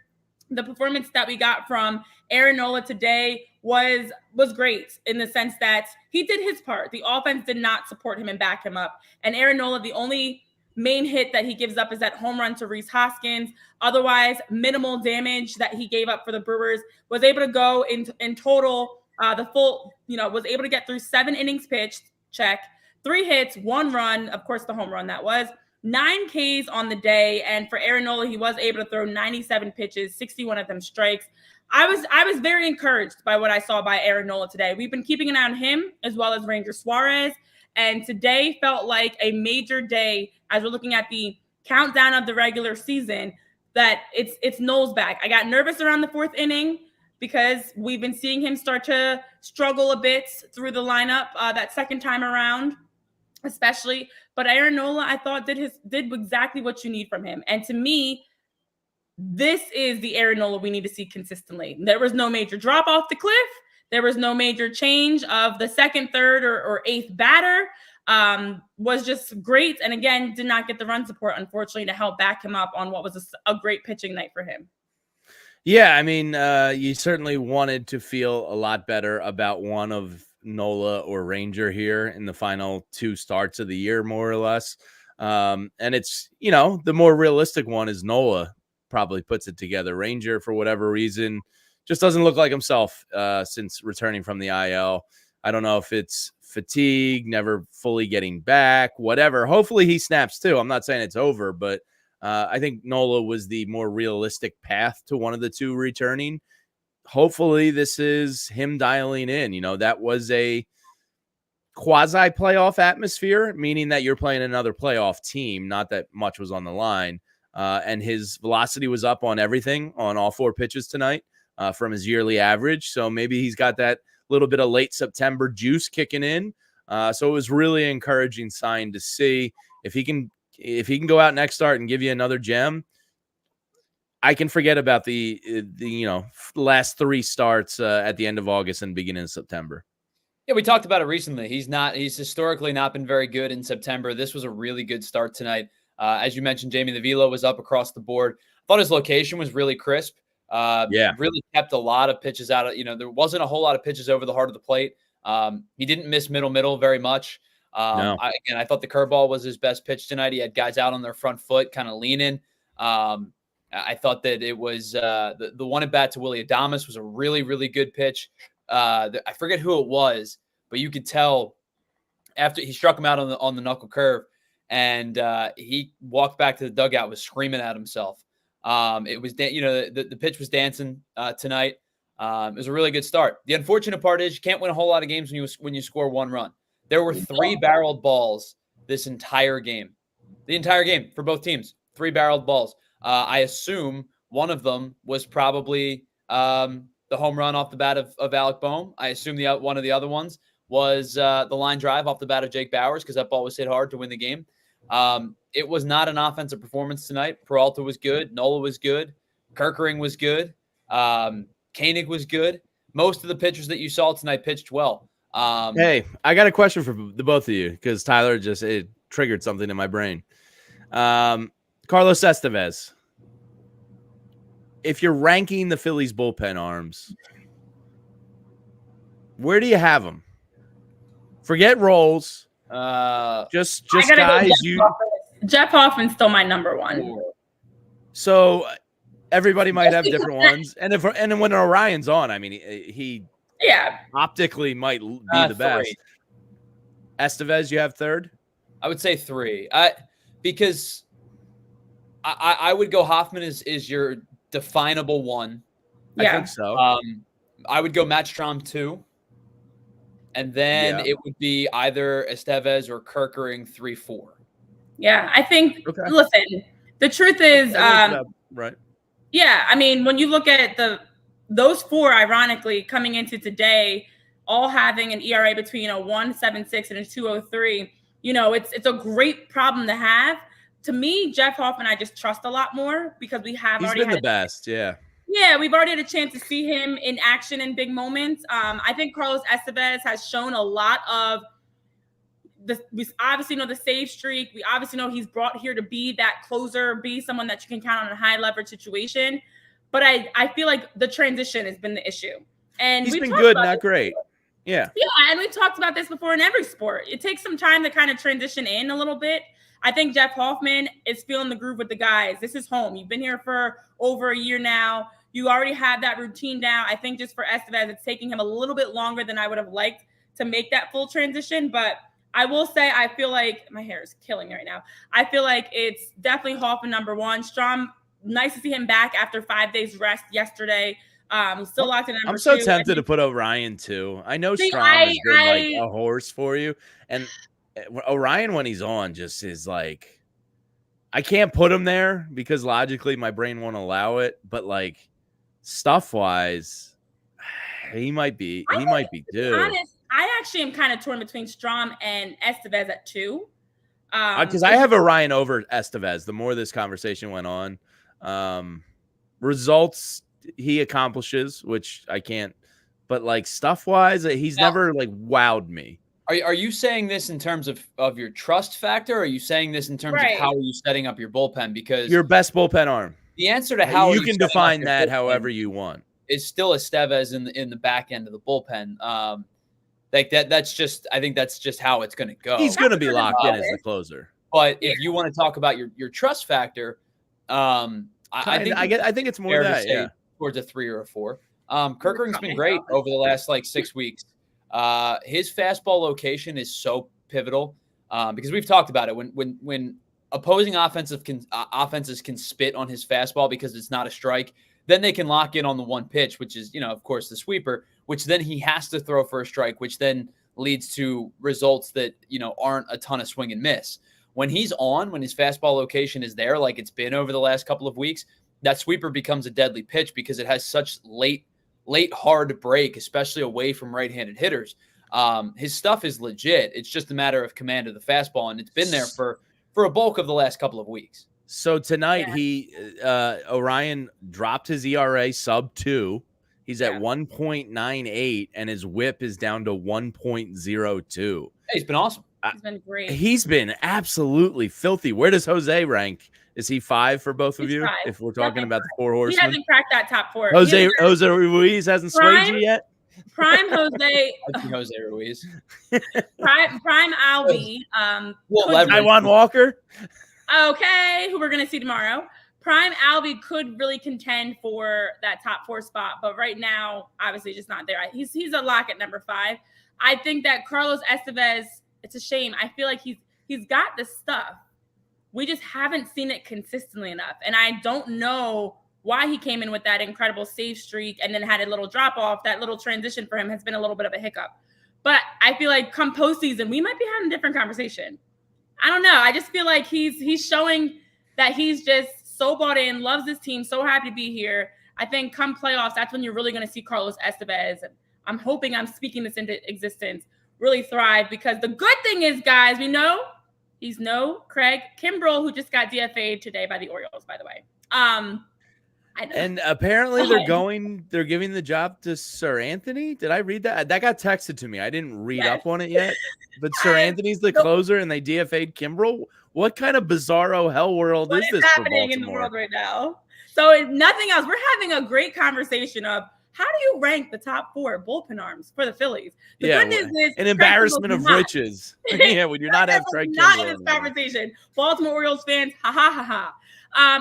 The performance that we got from Aaron Nola today was great in the sense that he did his part. The offense did not support him and back him up. And Aaron Nola, the only main hit that he gives up is that home run to Rhys Hoskins. Otherwise, minimal damage that he gave up for the Brewers. Was able to go in total, the full, was able to get through 7 innings pitched, check, 3 hits, 1 run, of course, the home run that was. 9 Ks on the day, and for Aaron Nola, he was able to throw 97 pitches, 61 of them strikes. I was very encouraged by what I saw by Aaron Nola today. We've been keeping an eye on him as well as Ranger Suarez, and today felt like a major day as we're looking at the countdown of the regular season, that it's Noel's back. I got nervous around the 4th inning. because we've been seeing him start to struggle a bit through the lineup that second time around, especially. But Aaron Nola, I thought did exactly what you need from him. And to me, this is the Aaron Nola we need to see consistently. There was no major drop off the cliff. There was no major change of the second, third, or eighth batter. Was just great. And again, did not get the run support, unfortunately, to help back him up on what was a great pitching night for him. Yeah, I mean, you certainly wanted to feel a lot better about one of Nola or Ranger here in the final 2 starts of the year, more or less. And it's, the more realistic one is Nola probably puts it together. Ranger, for whatever reason, just doesn't look like himself since returning from the IL. I don't know if it's fatigue, never fully getting back, whatever. Hopefully he snaps too. I'm not saying it's over, but I think Nola was the more realistic path to one of the 2 returning. Hopefully this is him dialing in. That was a quasi-playoff atmosphere, meaning that you're playing another playoff team, not that much was on the line. And his velocity was up on everything, on all 4 pitches tonight from his yearly average. So maybe he's got that little bit of late September juice kicking in. So it was really an encouraging sign to see. If he can go out next start and give you another gem, I can forget about the last 3 starts at the end of August and beginning of September. Yeah, we talked about it recently. He's historically not been very good in September. This was a really good start tonight. As you mentioned, Jamie, the velo was up across the board. I thought his location was really crisp. Really kept a lot of pitches out of, there wasn't a whole lot of pitches over the heart of the plate. He didn't miss middle very much. No. I thought the curveball was his best pitch tonight. He had guys out on their front foot, kind of leaning. I thought that it was the one at bat to Willy Adames was a really, really good pitch. I forget who it was, but you could tell after he struck him out on the knuckle curve, and he walked back to the dugout, was screaming at himself. It was, the pitch was dancing tonight. It was a really good start. The unfortunate part is you can't win a whole lot of games when you score 1 run. There were 3 barreled balls this entire game. The entire game for both teams, 3 barreled balls. I assume one of them was probably the home run off the bat of Alec Boehm. I assume one of the other ones was the line drive off the bat of Jake Bauers, because that ball was hit hard to win the game. It was not an offensive performance tonight. Peralta was good. Nola was good. Kerkering was good. Koenig was good. Most of the pitchers that you saw tonight pitched well. Hey, I got a question for the both of you, because Tyler it triggered something in my brain. Carlos Estevez. If you're ranking the Phillies bullpen arms, where do you have them? Forget roles. Just guys. Jeff Hoffman's still my number 1. So everybody might have different ones, and then when Orion's on, I mean, he optically might be the best. 3. Estevez, you have 3rd? I would say 3. Because I would go Hoffman is your definable 1. I think so. I would go Matt Strahm 2. And then it would be either Estevez or Kerkering 3-4. Yeah, I think, listen, the truth is, right. Yeah, I mean, when you look at those 4, ironically, coming into today, all having an ERA between a 1.76 and a 2.03, it's a great problem to have. To me, Jeff Hoffman, I just trust a lot more, because he's been the best, yeah. Yeah, we've already had a chance to see him in action in big moments. I think Carlos Estevez has shown a lot of we obviously know the save streak. We obviously know he's brought here to be that closer, be someone that you can count on in a high leverage situation. But I feel like the transition has been the issue. And he's been good, not great. Yeah. Yeah, and we've talked about this before in every sport. It takes some time to kind of transition in a little bit. I think Jeff Hoffman is feeling the groove with the guys. This is home. You've been here for over a year now. You already have that routine down. I think just for Estevez, it's taking him a little bit longer than I would have liked to make that full transition. But I will say, I feel like my hair is killing me right now. I feel like it's definitely Hoffman number 1. Strahm, nice to see him back after 5 days rest yesterday. Still locked in number 2. I'm so tempted to put Orion 2. I know Strahm has been like a horse for you. And Orion, when he's on, just is like, I can't put him there because logically my brain won't allow it. But like stuff wise, He might be. He might be too. Honest, I actually am kind of torn between Strom and Estevez at 2. Because I have Orion over Estevez. The more this conversation went on, results he accomplishes, which I can't. But like stuff wise, he's never like wowed me. Are you saying this in terms of your trust factor? Or are you saying this in terms of how are you setting up your bullpen? Because your best bullpen arm. The answer to how you can define that however you want is still Estevez in the back end of the bullpen. Like that's just, I think that's just how it's going to go. He's going to be locked in as the closer. But if you want to talk about your trust factor, I think it's more that towards a 3 or a 4. Kirkering's been great over the last like 6 weeks. His fastball location is so pivotal because we've talked about it when opposing offenses can spit on his fastball because it's not a strike, then they can lock in on the one pitch, which is, of course, the sweeper, which then he has to throw for a strike, which then leads to results that, aren't a ton of swing and miss. When he's on, when his fastball location is there, like it's been over the last couple of weeks, that sweeper becomes a deadly pitch because it has such late hard break, especially away from right-handed hitters. His stuff is legit. It's just a matter of command of the fastball, and it's been there for a bulk of the last couple of weeks. So tonight Orion dropped his ERA sub 2. He's at 1.98, and his whip is down to 1.02. He's been awesome. He's been great. He's been absolutely filthy. Where does Jose rank? Is he 5 for both of you? 5. If we're talking about the 4 horsemen, he hasn't cracked that top 4. Jose Ruiz hasn't swayed you yet. Prime Jose. Jose Ruiz. Prime Albi. Taiwan Walker. Okay, who we're gonna see tomorrow. Prime Albi could really contend for that top 4 spot, but right now, obviously, just not there. He's a lock at number 5. I think that Carlos Estevez. It's a shame. I feel like he's got the stuff. We just haven't seen it consistently enough. And I don't know why he came in with that incredible save streak and then had a little drop off. That little transition for him has been a little bit of a hiccup. But I feel like come postseason, we might be having a different conversation. I don't know. I just feel like he's showing that he's just so bought in, loves this team, so happy to be here. I think come playoffs, that's when you're really going to see Carlos Estevez. And I'm hoping I'm speaking this into existence. Really thrive, because the good thing is, guys, we know he's no Craig Kimbrell, who just got DFA'd today by the Orioles, by the way. And apparently they're giving the job to Sir Anthony. Did I read that? That got texted to me. I didn't read up on it yet. But Sir Anthony's the closer, and they DFA'd Kimbrell. What kind of bizarro hell world is this happening in the world right now? So if nothing else, we're having a great conversation of how do you rank the top 4 bullpen arms for the Phillies? The good news is an embarrassment of riches. When you're not have Craig not in this conversation. Baltimore Orioles fans, ha ha ha ha.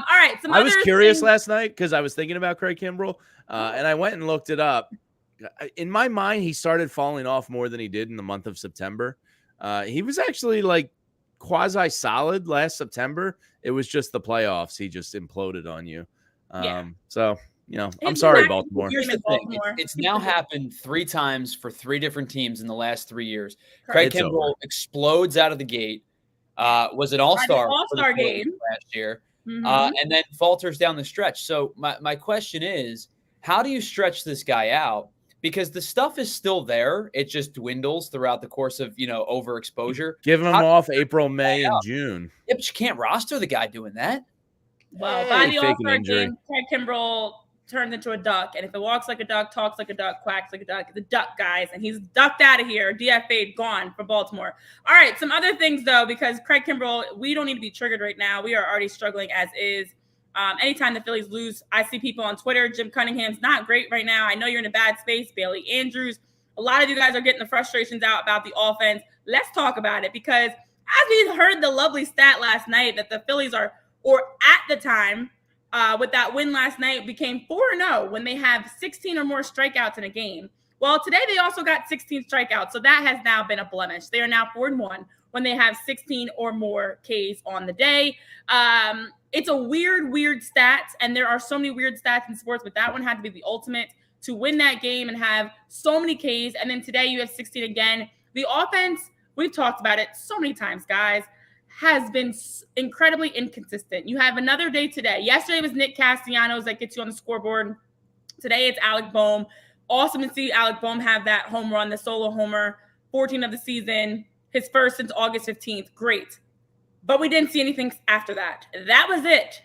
All right. I was curious last night because I was thinking about Craig Kimbrell, and I went and looked it up. In my mind, he started falling off more than he did in the month of September. He was actually like quasi solid last September. It was just the playoffs. He just imploded on you. So. I'm sorry, Baltimore. Here's the thing. It's now happened 3 times for 3 different teams in the last 3 years. Craig Kimbrell explodes out of the gate. Was an all-star game last year, and then falters down the stretch. So my question is, how do you stretch this guy out? Because the stuff is still there. It just dwindles throughout the course of, overexposure. Give him off April, May, and June. Yeah, but you can't roster the guy doing that. Well, by the all-star game, Craig Kimbrell turns into a duck, and if it walks like a duck, talks like a duck, quacks like a duck, it's a duck, guys, and he's ducked out of here, DFA'd, gone for Baltimore. All right, some other things, though, because Craig Kimbrell, we don't need to be triggered right now. We are already struggling as is. Anytime the Phillies lose, I see people on Twitter, Jim Cunningham's not great right now. I know you're in a bad space, Bailey Andrews. A lot of you guys are getting the frustrations out about the offense. Let's talk about it, because as we heard the lovely stat last night that the Phillies are, or at the time, with that win last night, became 4-0 when they have 16 or more strikeouts in a game. Well, today they also got 16 strikeouts, so that has now been a blemish. They are now 4-1 when they have 16 or more Ks on the day. It's a weird stat, and there are so many weird stats in sports, but that one had to be the ultimate to win that game and have so many Ks. And then today you have 16 again. The offense, we've talked about it so many times, guys, has been incredibly inconsistent. You have another day today. Yesterday was Nick Castellanos that gets you on the scoreboard. Today it's Alec Boehm. Awesome to see Alec Boehm have that home run, the solo homer, 14 of the season, his first since August 15th. Great. But we didn't see anything after that. That was it.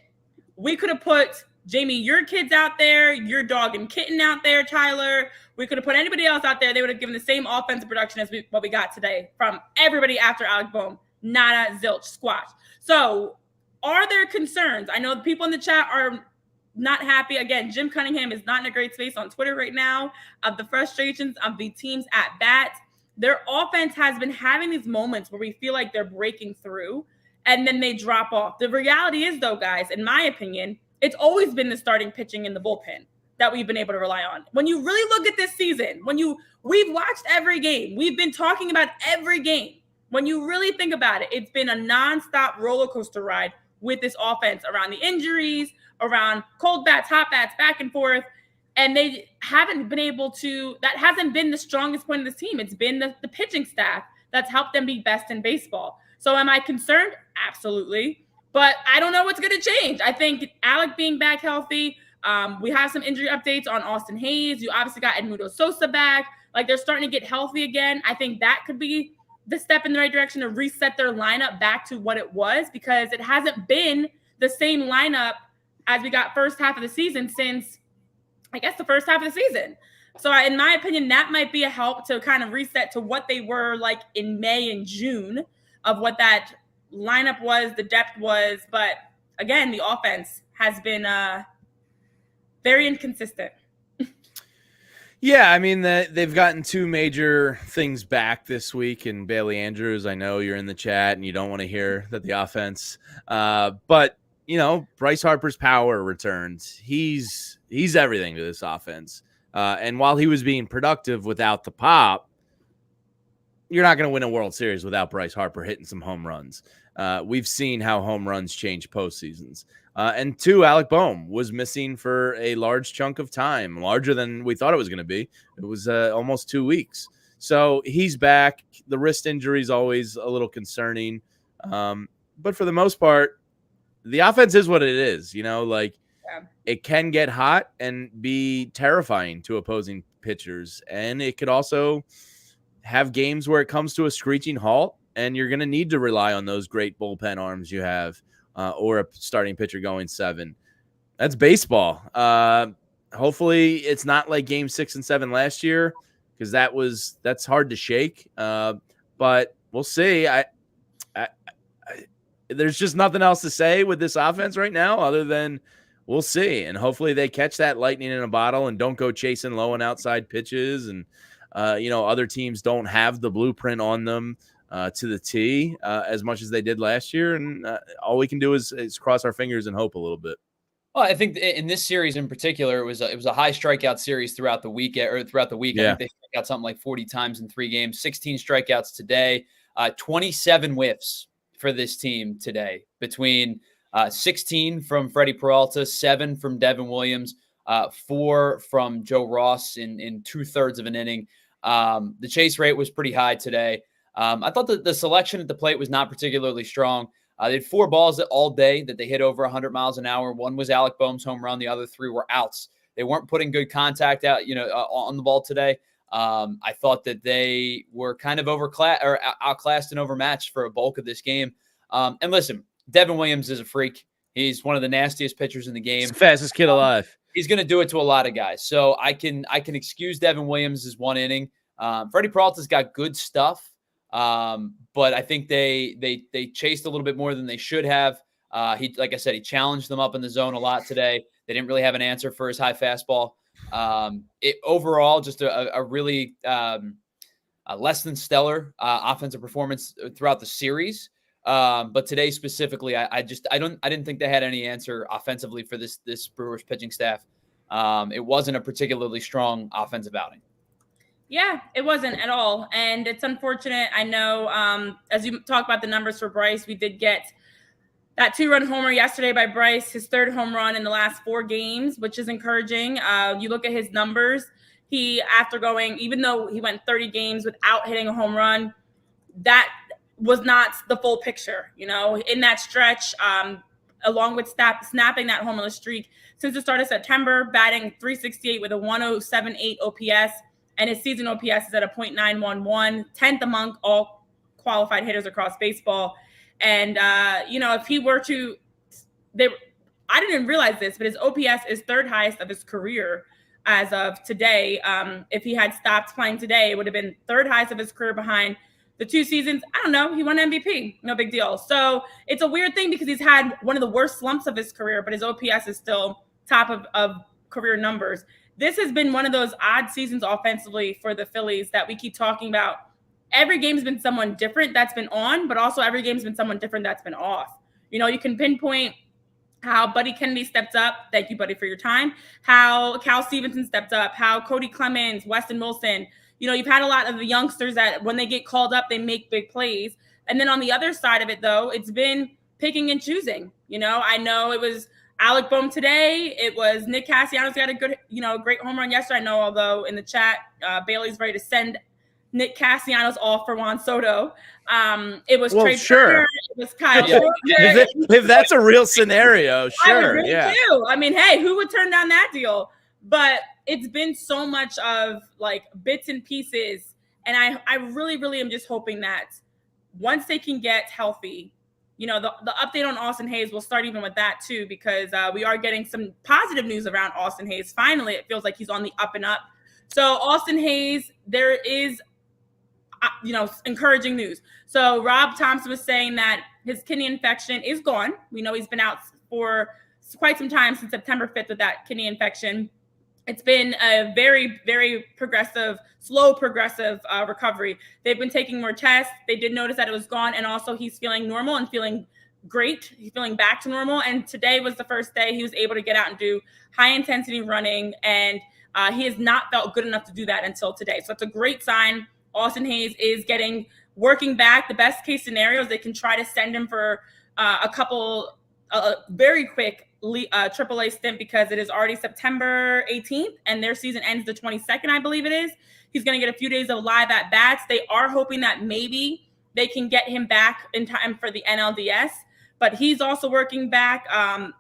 We could have put Jamie, your kids out there, your dog and kitten out there, Tyler. We could have put anybody else out there. They would have given the same offensive production as what we got today from everybody after Alec Boehm. Nada, zilch, squash. So are there concerns? I know the people in the chat are not happy. Again, Jim Cunningham is not in a great space on Twitter right now of the frustrations of the teams at bat. Their offense has been having these moments where we feel like they're breaking through and then they drop off. The reality is, though, guys, in my opinion, it's always been the starting pitching in the bullpen that we've been able to rely on. When you really look at this season, we've watched every game, we've been talking about every game. When you really think about it, it's been a nonstop roller coaster ride with this offense around the injuries, around cold bats, hot bats, back and forth. And they haven't been able to, that hasn't been the strongest point of this team. It's been the pitching staff that's helped them be best in baseball. So am I concerned? Absolutely. But I don't know what's going to change. I think Alec being back healthy, we have some injury updates on Austin Hayes. You obviously got Edmundo Sosa back. Like, they're starting to get healthy again. I think that could be the step in the right direction to reset their lineup back to what it was, because it hasn't been the same lineup as we got first half of the season since, I guess, the first half of the season. So in my opinion, that might be a help to kind of reset to what they were like in May and June of what that lineup was, the depth was. But again, the offense has been very inconsistent. Yeah, I mean, they've gotten two major things back this week in Bailey Andrews. I know you're in the chat and you don't want to hear that the offense, but you know, Bryce Harper's power returns. He's everything to this offense. And while he was being productive without the pop, you're not going to win a World Series without Bryce Harper hitting some home runs. We've seen how home runs change postseasons. And two, Alec Boehm was missing for a large chunk of time, larger than we thought it was going to be. It was almost 2 weeks. So he's back. The wrist injury is always a little concerning. But for the most part, the offense is what it is. You know, like, it can get hot and be terrifying to opposing pitchers. And it could also have games where it comes to a screeching halt, and you're going to need to rely on those great bullpen arms you have, or a starting pitcher going 7. That's baseball. Hopefully it's not like game 6 and 7 last year, because that's hard to shake. But we'll see. There's just nothing else to say with this offense right now other than we'll see. And hopefully they catch that lightning in a bottle and don't go chasing low and outside pitches. And, other teams don't have the blueprint on them to the T as much as they did last year. And all we can do is cross our fingers and hope a little bit. Well, I think in this series in particular, it was a high strikeout series throughout the week. Yeah. I think they struck out something like 40 times in 3 games, 16 strikeouts today, 27 whiffs for this team today, between 16 from Freddie Peralta, 7 from Devin Williams, 4 from Joe Ross in 2/3 of an inning. The chase rate was pretty high today. I thought that the selection at the plate was not particularly strong. They had 4 balls all day that they hit over 100 miles an hour. One was Alec Boehm's home run. The other 3 were outs. They weren't putting good contact out, on the ball today. I thought that they were kind of outclassed and overmatched for a bulk of this game. And listen, Devin Williams is a freak. He's one of the nastiest pitchers in the game. He's the fastest kid alive. He's going to do it to a lot of guys. So I can excuse Devin Williams' 1 inning. Freddie Peralta's got good stuff. But I think they chased a little bit more than they should have. Like I said, he challenged them up in the zone a lot today. They didn't really have an answer for his high fastball. Overall, just a really less than stellar offensive performance throughout the series. But today specifically, I didn't think they had any answer offensively for this Brewers pitching staff. It wasn't a particularly strong offensive outing. Yeah, it wasn't at all. And it's unfortunate. I know, as you talk about the numbers for Bryce, we did get that 2-run homer yesterday by Bryce, his 3rd home run in the last 4 games, which is encouraging. You look at his numbers, even though he went 30 games without hitting a home run, that was not the full picture. In that stretch, along with snapping that homerun streak since the start of September, batting .368 with a 107.8 OPS, and his season OPS is at a .911, 10th among all qualified hitters across baseball. And, if he were to I didn't even realize this, but his OPS is third highest of his career as of today. If he had stopped playing today, it would have been third highest of his career behind the 2 seasons. I don't know. He won MVP. No big deal. So it's a weird thing because he's had one of the worst slumps of his career, but his OPS is still top of career numbers. This has been one of those odd seasons offensively for the Phillies that we keep talking about. Every game's been someone different that's been on, but also every game's been someone different that's been off. You can pinpoint how Buddy Kennedy stepped up. Thank you, Buddy, for your time. How Cal Stevenson stepped up. How Cody Clemens, Weston Wilson. You've had a lot of the youngsters that when they get called up, they make big plays. And then on the other side of it, though, it's been picking and choosing. I know it was Alec Boehm today. It was Nick Castellanos got a good, great home run yesterday. I know, although in the chat, Bailey's ready to send Nick Castellanos off for Juan Soto. It was Trey Turner. It was Kyle Schwarber. If that's a real scenario, sure. I do. I mean, hey, who would turn down that deal? But it's been so much of like bits and pieces. And I really, really am just hoping that once they can get healthy, the update on Austin Hayes will start even with that too, because we are getting some positive news around Austin Hayes. Finally, it feels like he's on the up and up. So Austin Hayes, there is encouraging news. So Rob Thompson was saying that his kidney infection is gone. We know he's been out for quite some time since September 5th with that kidney infection. It's been a very, very slow progressive recovery. They've been taking more tests. They did notice that it was gone. And also he's feeling normal and feeling great. He's feeling back to normal. And today was the first day he was able to get out and do high intensity running. And he has not felt good enough to do that until today. So it's a great sign. Austin Hayes is working back. The best case scenario is they can try to send him for a very quick AAA stint because it is already September 18th and their season ends the 22nd, I believe it is. He's going to get a few days of live at bats. They are hoping that maybe they can get him back in time for the NLDS, but he's also working back.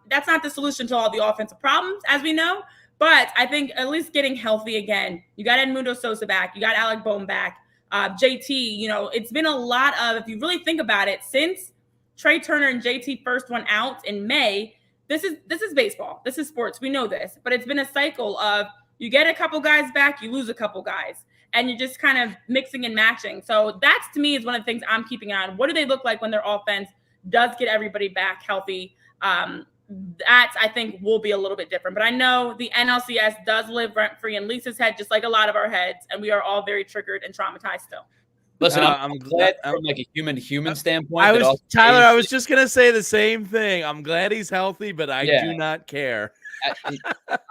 That's not the solution to all the offensive problems, as we know. But I think at least getting healthy again. You got Edmundo Sosa back. You got Alec Boehm back. JT, it's been a lot of, if you really think about it, since Trey Turner and JT first went out in May, this is baseball. This is sports. We know this. But it's been a cycle of you get a couple guys back, you lose a couple guys. And you're just kind of mixing and matching. So that's, to me, is one of the things I'm keeping an eye on. What do they look like when their offense does get everybody back healthy? That, I think, will be a little bit different. But I know the NLCS does live rent-free in Lisa's head, just like a lot of our heads, and we are all very triggered and traumatized still. Listen, I'm glad from like a human standpoint. Tyler, I was just going to say the same thing. I'm glad he's healthy, but I do not care.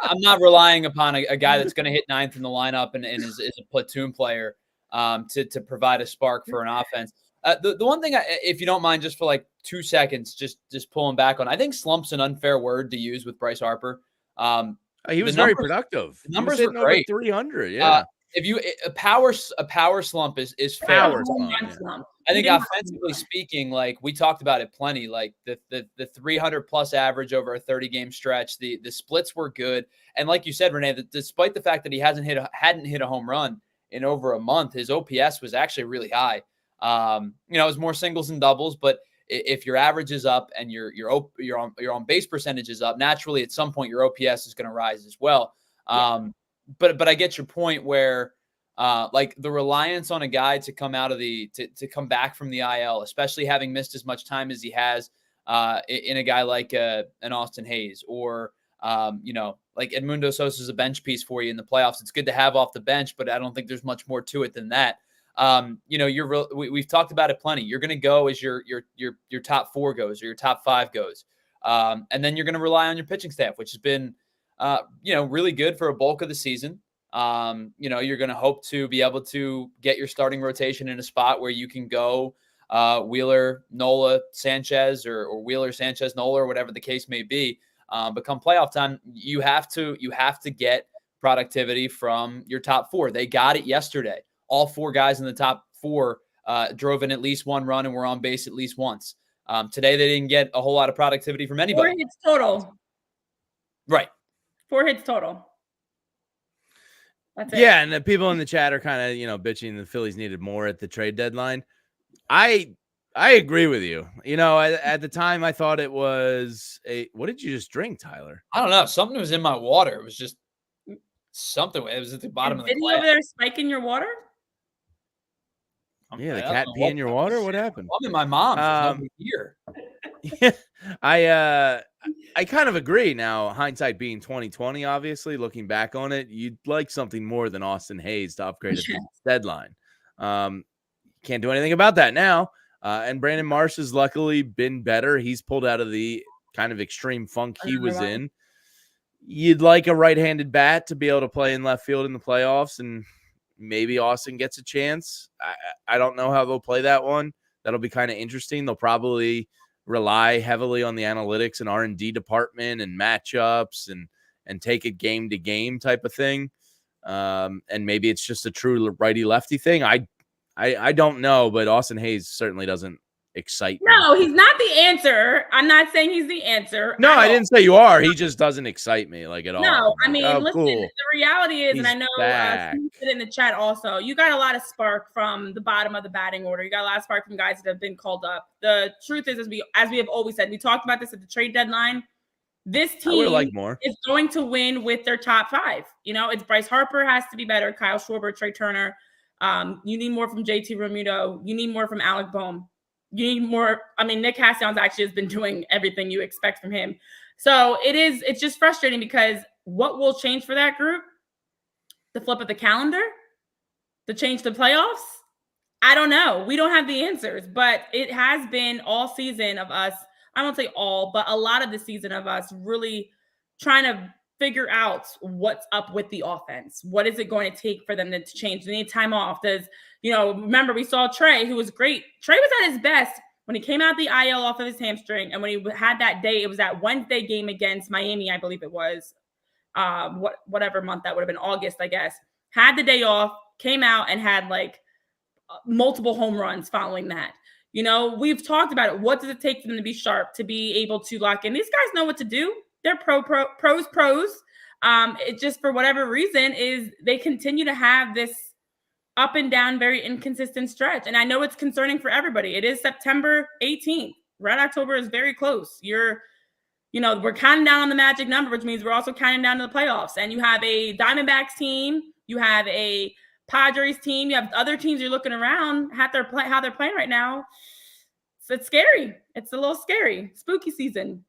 I'm not relying upon a guy that's going to hit ninth in the lineup and is a platoon player to provide a spark for an offense. The one thing, if you don't mind, just for like 2 seconds, just pulling back on, I think slump's an unfair word to use with Bryce Harper. He was very productive. The numbers were great. 300, yeah. A power slump is fair. Power slump. I think offensively speaking, like we talked about it plenty, like the 300 plus average over a 30 game stretch, the splits were good. And like you said, Renee, that despite the fact that he hadn't hit a home run in over a month, his OPS was actually really high. It was more singles than doubles, but if your average is up and your on base percentage is up, naturally at some point your OPS is going to rise as well. But I get your point where like the reliance on a guy to come out of to come back from the IL, especially having missed as much time as he has in a guy like an Austin Hayes or like Edmundo Sosa is a bench piece for you in the playoffs. It's good to have off the bench, but I don't think there's much more to it than that. We've talked about it plenty. You're going to go as your top 4 goes or your top 5 goes. And then you're going to rely on your pitching staff, which has been, really good for a bulk of the season. You're going to hope to be able to get your starting rotation in a spot where you can go Wheeler, Nola, Sanchez, or Wheeler, Sanchez, Nola, or whatever the case may be. But come playoff time, you have to get productivity from your top 4. They got it yesterday. All 4 guys in the top 4 drove in at least one run and were on base at least once. Today, they didn't get a whole lot of productivity from anybody. 4 hits total. Right. 4 hits total. That's it. Yeah, and the people in the chat are kind of, bitching the Phillies needed more at the trade deadline. I agree with you. At the time, I thought it was what did you just drink, Tyler? I don't know. Something was in my water. It was just something. It was at the bottom of the glass. Over there spiking your water? Yeah, the cat pee in your water? What happened? I'm in my mom's. There's nobody here. Yeah, I kind of agree. Now, hindsight being 2020, obviously, looking back on it, you'd like something more than Austin Hayes to upgrade at the deadline. Can't do anything about that now. And Brandon Marsh has luckily been better. He's pulled out of the kind of extreme funk he was in. You'd like a right-handed bat to be able to play in left field in the playoffs, and maybe Austin gets a chance. I don't know how they'll play that one. That'll be kind of interesting. They'll probably rely heavily on the analytics and R&D department and matchups and take it game to game type of thing. And maybe it's just a true righty lefty thing. I don't know, but Austin Hayes certainly doesn't excite me. No, he's not the answer. I'm not saying he's the answer. No, I didn't say you are. He just doesn't excite me at all. No, I mean, listen, cool. The reality is, He's and I know Steve said in the chat also, you got a lot of spark from the bottom of the batting order. You got a lot of spark from guys that have been called up. The truth is, as we have always said, we talked about this at the trade deadline. This team is going to win with their top 5. It's Bryce Harper has to be better, Kyle Schwarber, Trey Turner. You need more from JT Realmuto. You need more from Alec Boehm. You need more. I mean, Nick Castellanos actually has been doing everything you expect from him. So it's just frustrating because what will change for that group? The flip of the calendar? The change to playoffs? I don't know. We don't have the answers, but it has been all season of us. I won't say all, but a lot of the season of us really trying to figure out what's up with the offense. What is it going to take for them to change? They need time off. Remember we saw Trey, who was great. Trey was at his best when he came out the IL off of his hamstring. And when he had that day, it was that Wednesday game against Miami, I believe it was, whatever month that would have been, August, I guess. Had the day off, came out and had multiple home runs following that. We've talked about it. What does it take for them to be sharp, to be able to lock in? These guys know what to do. They're pros. It just, for whatever reason, is they continue to have this up and down, very inconsistent stretch. And I know it's concerning for everybody. It is September 18th. Red October is very close. We're counting down on the magic number, which means we're also counting down to the playoffs. And you have a Diamondbacks team. You have a Padres team. You have other teams you're looking around how they're playing right now. So it's scary. It's a little scary. Spooky season.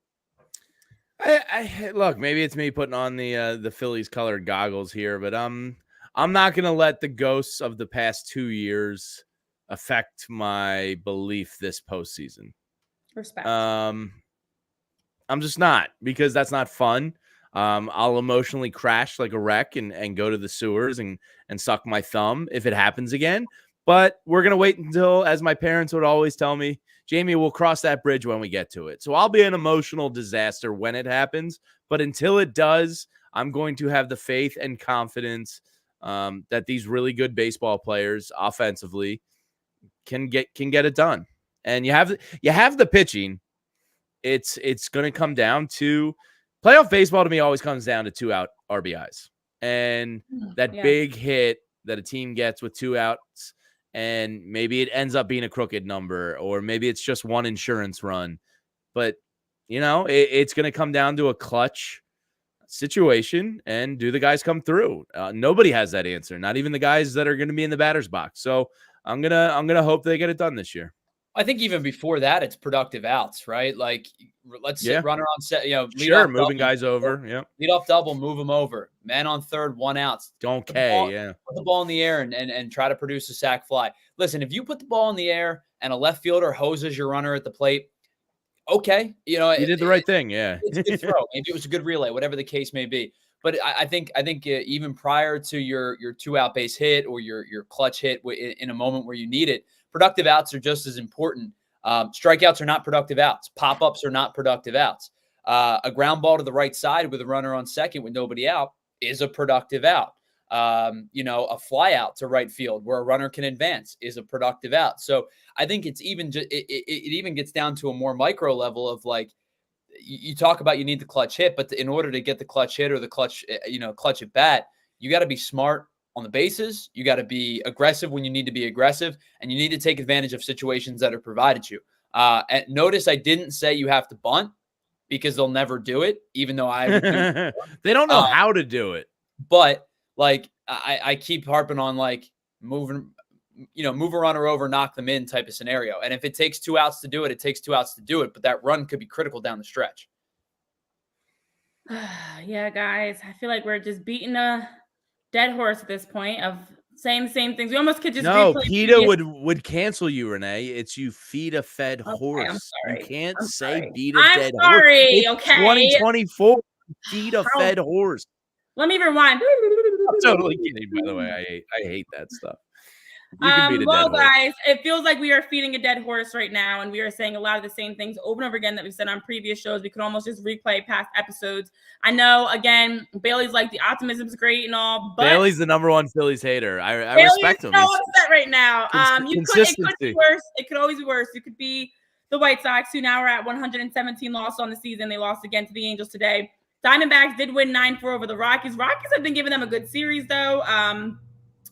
I look, maybe it's me putting on the Phillies colored goggles here, but I'm not going to let the ghosts of the past 2 years affect my belief this postseason. Respect. I'm just not, because that's not fun. I'll emotionally crash like a wreck and go to the sewers and suck my thumb if it happens again. But we're going to wait until, as my parents would always tell me, Jamie, we'll cross that bridge when we get to it. So I'll be an emotional disaster when it happens. But until it does, I'm going to have the faith and confidence that these really good baseball players offensively can get it done. And you have the pitching. It's going to come down to playoff baseball. To me, always comes down to 2 out RBIs and that big hit that a team gets with 2 outs. And maybe it ends up being a crooked number, or maybe it's just one insurance run. But, it's going to come down to a clutch situation, and do the guys come through? Nobody has that answer, not even the guys that are going to be in the batter's box. So I'm gonna hope they get it done this year. I think even before that, it's productive outs, right? Let's say runner on set, moving double, guys over. Yeah. Lead off double, move them over. Man on third, 1 out. Don't put the ball in the air and try to produce a sac fly. Listen, if you put the ball in the air and a left fielder hoses your runner at the plate, okay. You did the right thing. Yeah. It's a good throw. Maybe it was a good relay, whatever the case may be. But I think even prior to your 2 out base hit or your clutch hit in a moment where you need it, productive outs are just as important. Strikeouts are not productive outs. Pop-ups are not productive outs. A ground ball to the right side with a runner on second with nobody out is a productive out. a fly out to right field where a runner can advance is a productive out. So I think it's even it even gets down to a more micro level of like, you talk about you need the clutch hit, but in order to get the clutch hit or the clutch at bat, you got to be smart on the bases. You got to be aggressive when you need to be aggressive, and you need to take advantage of situations that are provided you. And notice I didn't say you have to bunt because they'll never do it, even though I would do they don't know how to do it. But like I keep harping on like move a runner over, knock them in type of scenario. And if it takes 2 outs to do it, it takes 2 outs to do it. But that run could be critical down the stretch. Yeah, guys, I feel like we're just beating a dead horse at this point of saying the same things. We almost could just PETA would cancel you, Renee. It's you feed a fed horse. I'm sorry. You can't I'm say sorry. beat a I'm dead sorry, horse. It's okay. 2024. Feed a fed horse. Let me rewind. I'm totally kidding, by the way. I hate that stuff. You can beat a dead horse. Guys, it feels like we are feeding a dead horse right now, and we are saying a lot of the same things over and over again that we've said on previous shows. We could almost just replay past episodes. I know, again, Bailey's like, the optimism is great and all, but Bailey's the #1 Phillies hater. I respect him. He's so upset right now. It could be worse. It could always be worse. It could be the White Sox, who now are at 117 losses on the season. They lost again to the Angels today. Diamondbacks did win 9-4 over the Rockies. Rockies have been giving them a good series, though.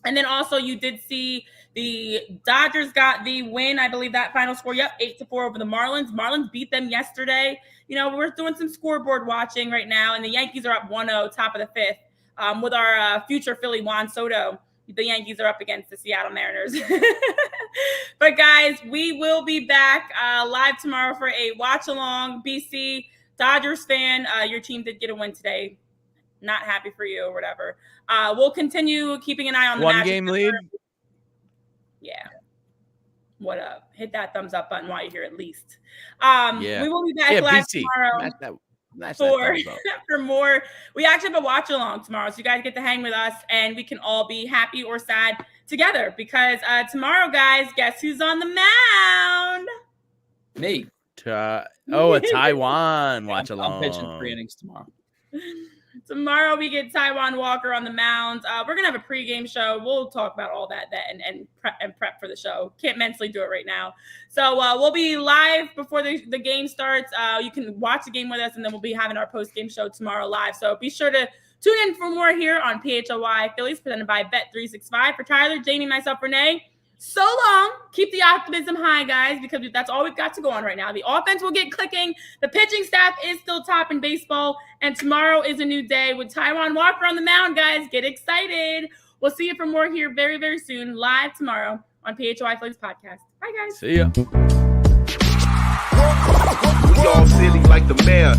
And then also you did see the Dodgers got the win. I believe that final score, 8-4 over the Marlins. Marlins beat them yesterday. We're doing some scoreboard watching right now, and the Yankees are up 1-0, top of the 5th, with our future Philly Juan Soto. The Yankees are up against the Seattle Mariners. But guys, we will be back live tomorrow for a watch along. BC Dodgers fan, your team did get a win today. Not happy for you or whatever. We'll continue keeping an eye on the one game lead. Yeah. What up? Hit that thumbs up button while you're here at least. We will be back live tomorrow for more. We actually have a watch along tomorrow, so you guys get to hang with us, and we can all be happy or sad together because tomorrow, guys, guess who's on the mound? Me. A Taiwan watch along. I'm pitching 3 innings tomorrow. Tomorrow we get Taiwan Walker on the mound. We're gonna have a pregame show. We'll talk about all that and prep for the show. Can't mentally do it right now. So we'll be live before the game starts. You can watch the game with us, and then we'll be having our post-game show tomorrow live. So be sure to tune in for more here on PHLY Phillies, presented by Bet365. For Tyler, Jamie, myself, Renee. So long. Keep the optimism high, guys, because that's all we've got to go on right now. The offense will get clicking. The pitching staff is still top in baseball. And tomorrow is a new day with Taiwan Walker on the mound, guys. Get excited. We'll see you for more here very, very soon, live tomorrow on PHLY Phillies podcast. Bye, guys. See ya. We all silly like the mayor.